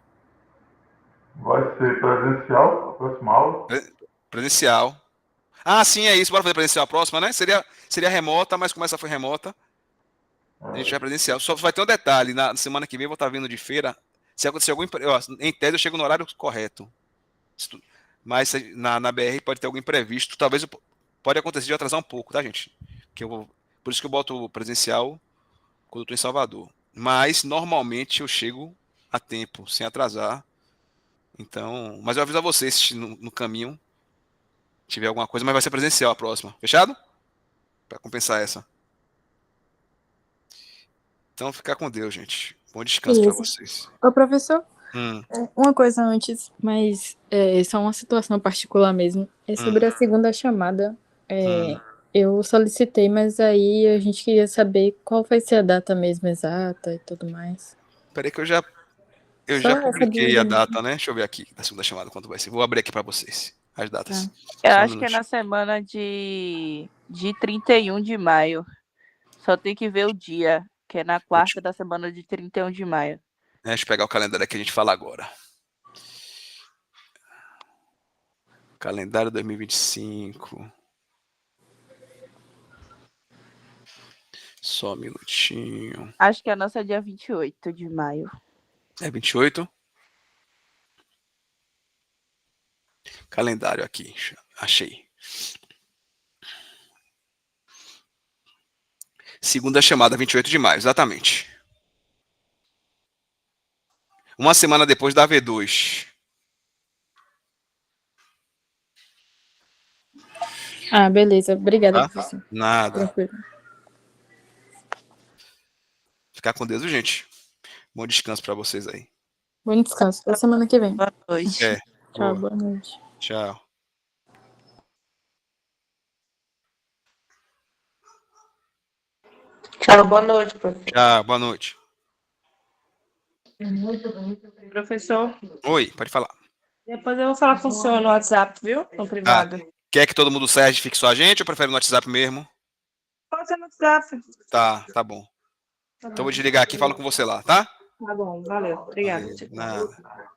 Vai ser presencial a próxima aula? Presencial. Ah, sim, é isso. Bora fazer presencial a próxima, né? Seria remota, mas como essa foi remota, a gente vai presencial. Só vai ter um detalhe. Na semana que vem eu vou estar vindo de feira. Se acontecer algum... Em tese eu chego no horário correto. Mas na BR pode ter algum imprevisto. Talvez pode acontecer de atrasar um pouco, tá, gente? Por isso que eu boto presencial quando eu estou em Salvador. Mas normalmente eu chego a tempo, sem atrasar. Então, mas eu aviso a vocês se no caminho tiver alguma coisa, mas vai ser presencial a próxima. Fechado? Para compensar essa. Então, ficar com Deus, gente. Bom descanso para vocês. Ô, professor, uma coisa antes, mas só uma situação particular mesmo. É sobre a segunda chamada. Eu solicitei, mas aí a gente queria saber qual vai ser a data mesmo exata e tudo mais. Peraí que eu já publiquei a data, né? Deixa eu ver aqui da segunda chamada quanto vai ser. Vou abrir aqui para vocês as datas. Eu acho que é na semana de 31 de maio. Só tem que ver o dia, que é na quarta da semana de 31 de maio. Deixa eu pegar o calendário aqui que a gente fala agora. Calendário 2025. Só um minutinho. Acho que a nossa é dia 28 de maio. É 28? Calendário aqui. Achei. Segunda chamada, 28 de maio, exatamente. Uma semana depois da V2. Ah, beleza. Obrigada, professor. Nada. Tranquilo. Ficar com Deus, gente. Bom descanso para vocês aí. Bom descanso. Até semana que vem. Boa noite. Tchau, boa noite. Tchau. Tchau, boa noite, professor. Tchau, boa noite. Professor, Oi, pode falar. depois eu vou falar com o senhor no WhatsApp, viu? No privado. Quer que todo mundo saia e fique só a gente ou prefere no WhatsApp mesmo? Pode ser no WhatsApp. Tá bom. Então vou desligar aqui e falo com você lá, tá? Tá bom, valeu. Obrigada. Nada.